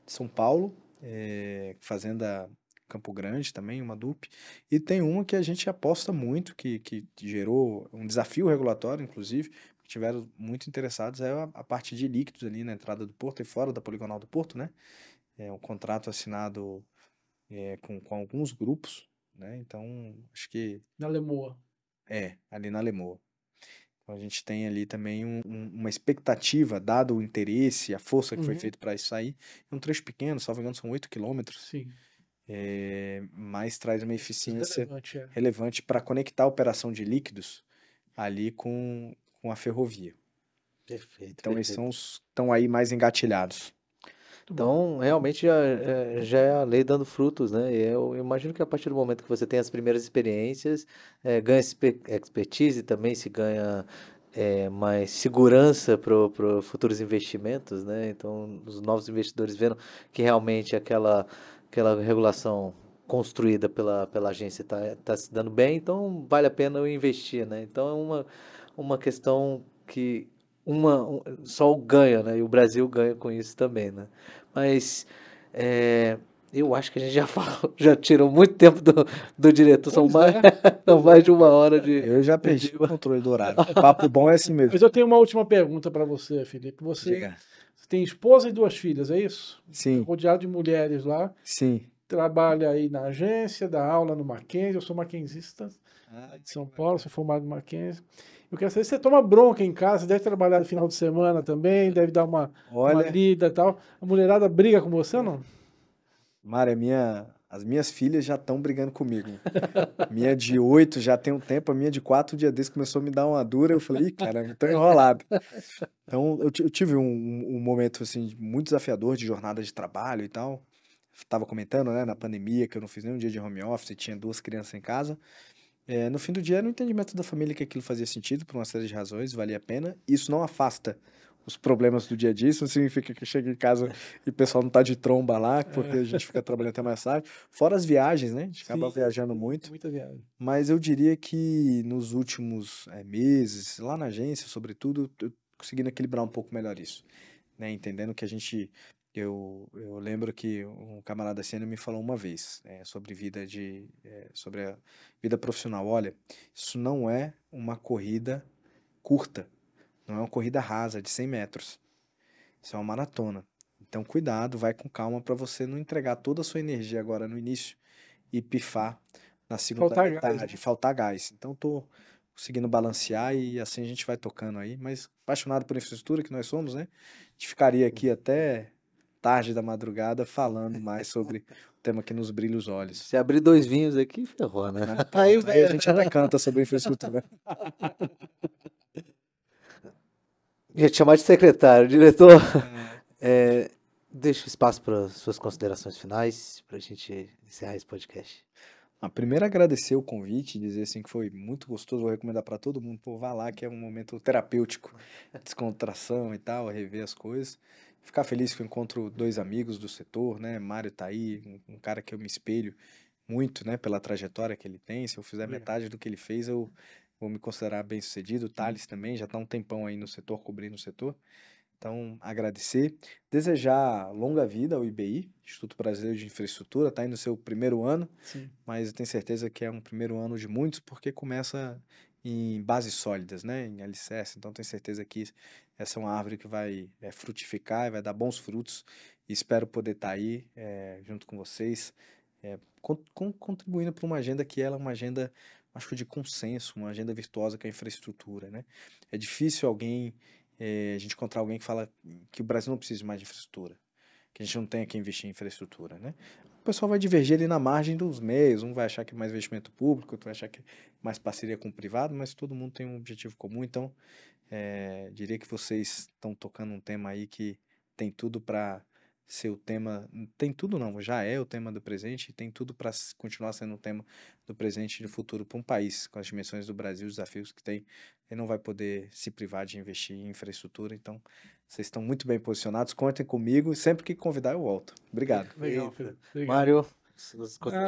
São Paulo, Fazenda Campo Grande também, uma DUP. E tem uma que a gente aposta muito, que gerou um desafio regulatório, inclusive, que tiveram muito interessados, é a parte de líquidos ali na entrada do porto e fora da poligonal do porto, né? É um contrato assinado com alguns grupos, né? Então, acho que... Na Lemoa. Ali na Lemoa. Então, a gente tem ali também uma expectativa, dado o interesse, a força que foi feita para isso aí. É um trecho pequeno, salvo engano, são 8 quilômetros. Sim. Mas traz uma eficiência Relevante, relevante para conectar a operação de líquidos ali com a ferrovia. Perfeito. Então, eles estão aí mais engatilhados. Então, realmente já é a lei dando frutos, né? E eu imagino que a partir do momento que você tem as primeiras experiências, ganha expertise também, se ganha mais segurança para futuros investimentos, né? Então, os novos investidores vendo que realmente aquela regulação construída pela agência está se dando bem, então vale a pena eu investir, né? Então, é uma questão que só o ganha, né? E o Brasil ganha com isso também, né? Mas Eu acho que a gente já falou, já tirou muito tempo do diretor. São Pois mais, é. são mais de 1 hora de. Eu já perdi o controle do horário. Papo bom é assim mesmo. Mas eu tenho uma última pergunta para você, Felipe. Você Diga. tem esposa e 2 filhas, é isso? Sim, Rodeado de mulheres lá. sim. Trabalha aí na agência, dá aula no Mackenzie. Eu sou mackenzista de São Paulo, sou formado no Mackenzie. Eu quero saber se você toma bronca em casa, deve trabalhar no final de semana também, deve dar uma Olha, lida e tal. A mulherada briga com você ou não? Mara, as minhas filhas já estão brigando comigo. Minha de 8 já tem um tempo, a minha de 4, um dia desse começou a me dar uma dura. Eu falei, ih, caramba, tô enrolado. Então, eu tive um momento, assim, muito desafiador de jornada de trabalho e tal. Estava comentando, né, na pandemia, que eu não fiz nenhum dia de home office, tinha 2 crianças em casa. No fim do dia, era no entendimento da família que aquilo fazia sentido, por uma série de razões, valia a pena. Isso não afasta os problemas do dia a dia, isso não significa que chega em casa e o pessoal não tá de tromba lá, porque a gente fica trabalhando até mais tarde. Fora as viagens, né? A gente acaba viajando muito. Muita viagem. Mas eu diria que nos últimos meses, lá na agência, sobretudo, eu conseguindo equilibrar um pouco melhor isso, né? Entendendo que eu lembro que um camarada sênior me falou uma vez sobre sobre a vida profissional. Olha, isso não é uma corrida curta, não é uma corrida rasa de 100 metros. Isso é uma maratona. Então, cuidado, vai com calma para você não entregar toda a sua energia agora no início e pifar na segunda Faltar gás, metade, né? faltar gás. Então, tô conseguindo balancear e assim a gente vai tocando aí. Mas apaixonado por infraestrutura que nós somos, né? A gente ficaria aqui até tarde da madrugada falando mais sobre o tema que nos brilha os olhos. Se abrir 2 vinhos aqui, ferrou, né? Né? Aí, Aí a gente até canta sobre infraestrutura. ia te chamar de secretário, diretor. Deixa espaço para suas considerações finais, para a gente encerrar esse podcast. Primeiro agradecer o convite, dizer assim que foi muito gostoso, vou recomendar para todo mundo, pô, vá lá que é um momento terapêutico, descontração e tal, rever as coisas. Ficar feliz que eu encontro 2 amigos do setor, né? Mário tá aí, um cara que eu me espelho muito, né, pela trajetória que ele tem. Se eu fizer metade do que ele fez, eu vou me considerar bem-sucedido. O Thales também já tá um tempão aí no setor, cobrindo o setor. Então, agradecer, desejar longa vida ao IBI, Instituto Brasileiro de Infraestrutura, está aí no seu primeiro ano, Sim. mas eu tenho certeza que é um primeiro ano de muitos, porque começa em bases sólidas, né, em alicerce, então tenho certeza que essa é uma árvore que vai frutificar e vai dar bons frutos, e espero poder estar aí junto com vocês, contribuindo para uma agenda que ela é uma agenda, acho que de consenso, uma agenda virtuosa que é a infraestrutura, né. É difícil a gente encontrar alguém que fala que o Brasil não precisa mais de infraestrutura, que a gente não tenha que investir em infraestrutura, né? O pessoal vai divergir ali na margem dos meios, um vai achar que é mais investimento público, outro vai achar que é mais parceria com o privado, mas todo mundo tem um objetivo comum, então diria que vocês estão tocando um tema aí que tem tudo para ser o tema, tem tudo não, já é o tema do presente e tem tudo para continuar sendo o tema do presente e do futuro para um país, com as dimensões do Brasil, os desafios que tem, ele não vai poder se privar de investir em infraestrutura, então vocês estão muito bem posicionados, contem comigo, sempre que convidar eu volto. Obrigado. Legal, Felipe. Obrigado. Mário,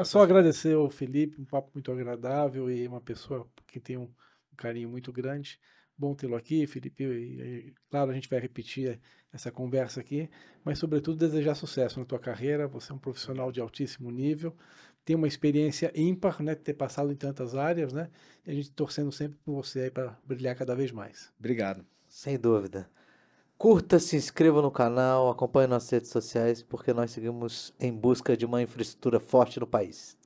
Só agradecer ao Felipe, um papo muito agradável e uma pessoa que tem um carinho muito grande. Bom tê-lo aqui, Felipe. Claro, a gente vai repetir essa conversa aqui, mas sobretudo desejar sucesso na tua carreira. Você é um profissional de altíssimo nível, tem uma experiência ímpar, né, ter passado em tantas áreas, né? E a gente torcendo sempre por você aí para brilhar cada vez mais. Obrigado. sem dúvida. Curta, se inscreva no canal, acompanhe nossas redes sociais, porque nós seguimos em busca de uma infraestrutura forte no país.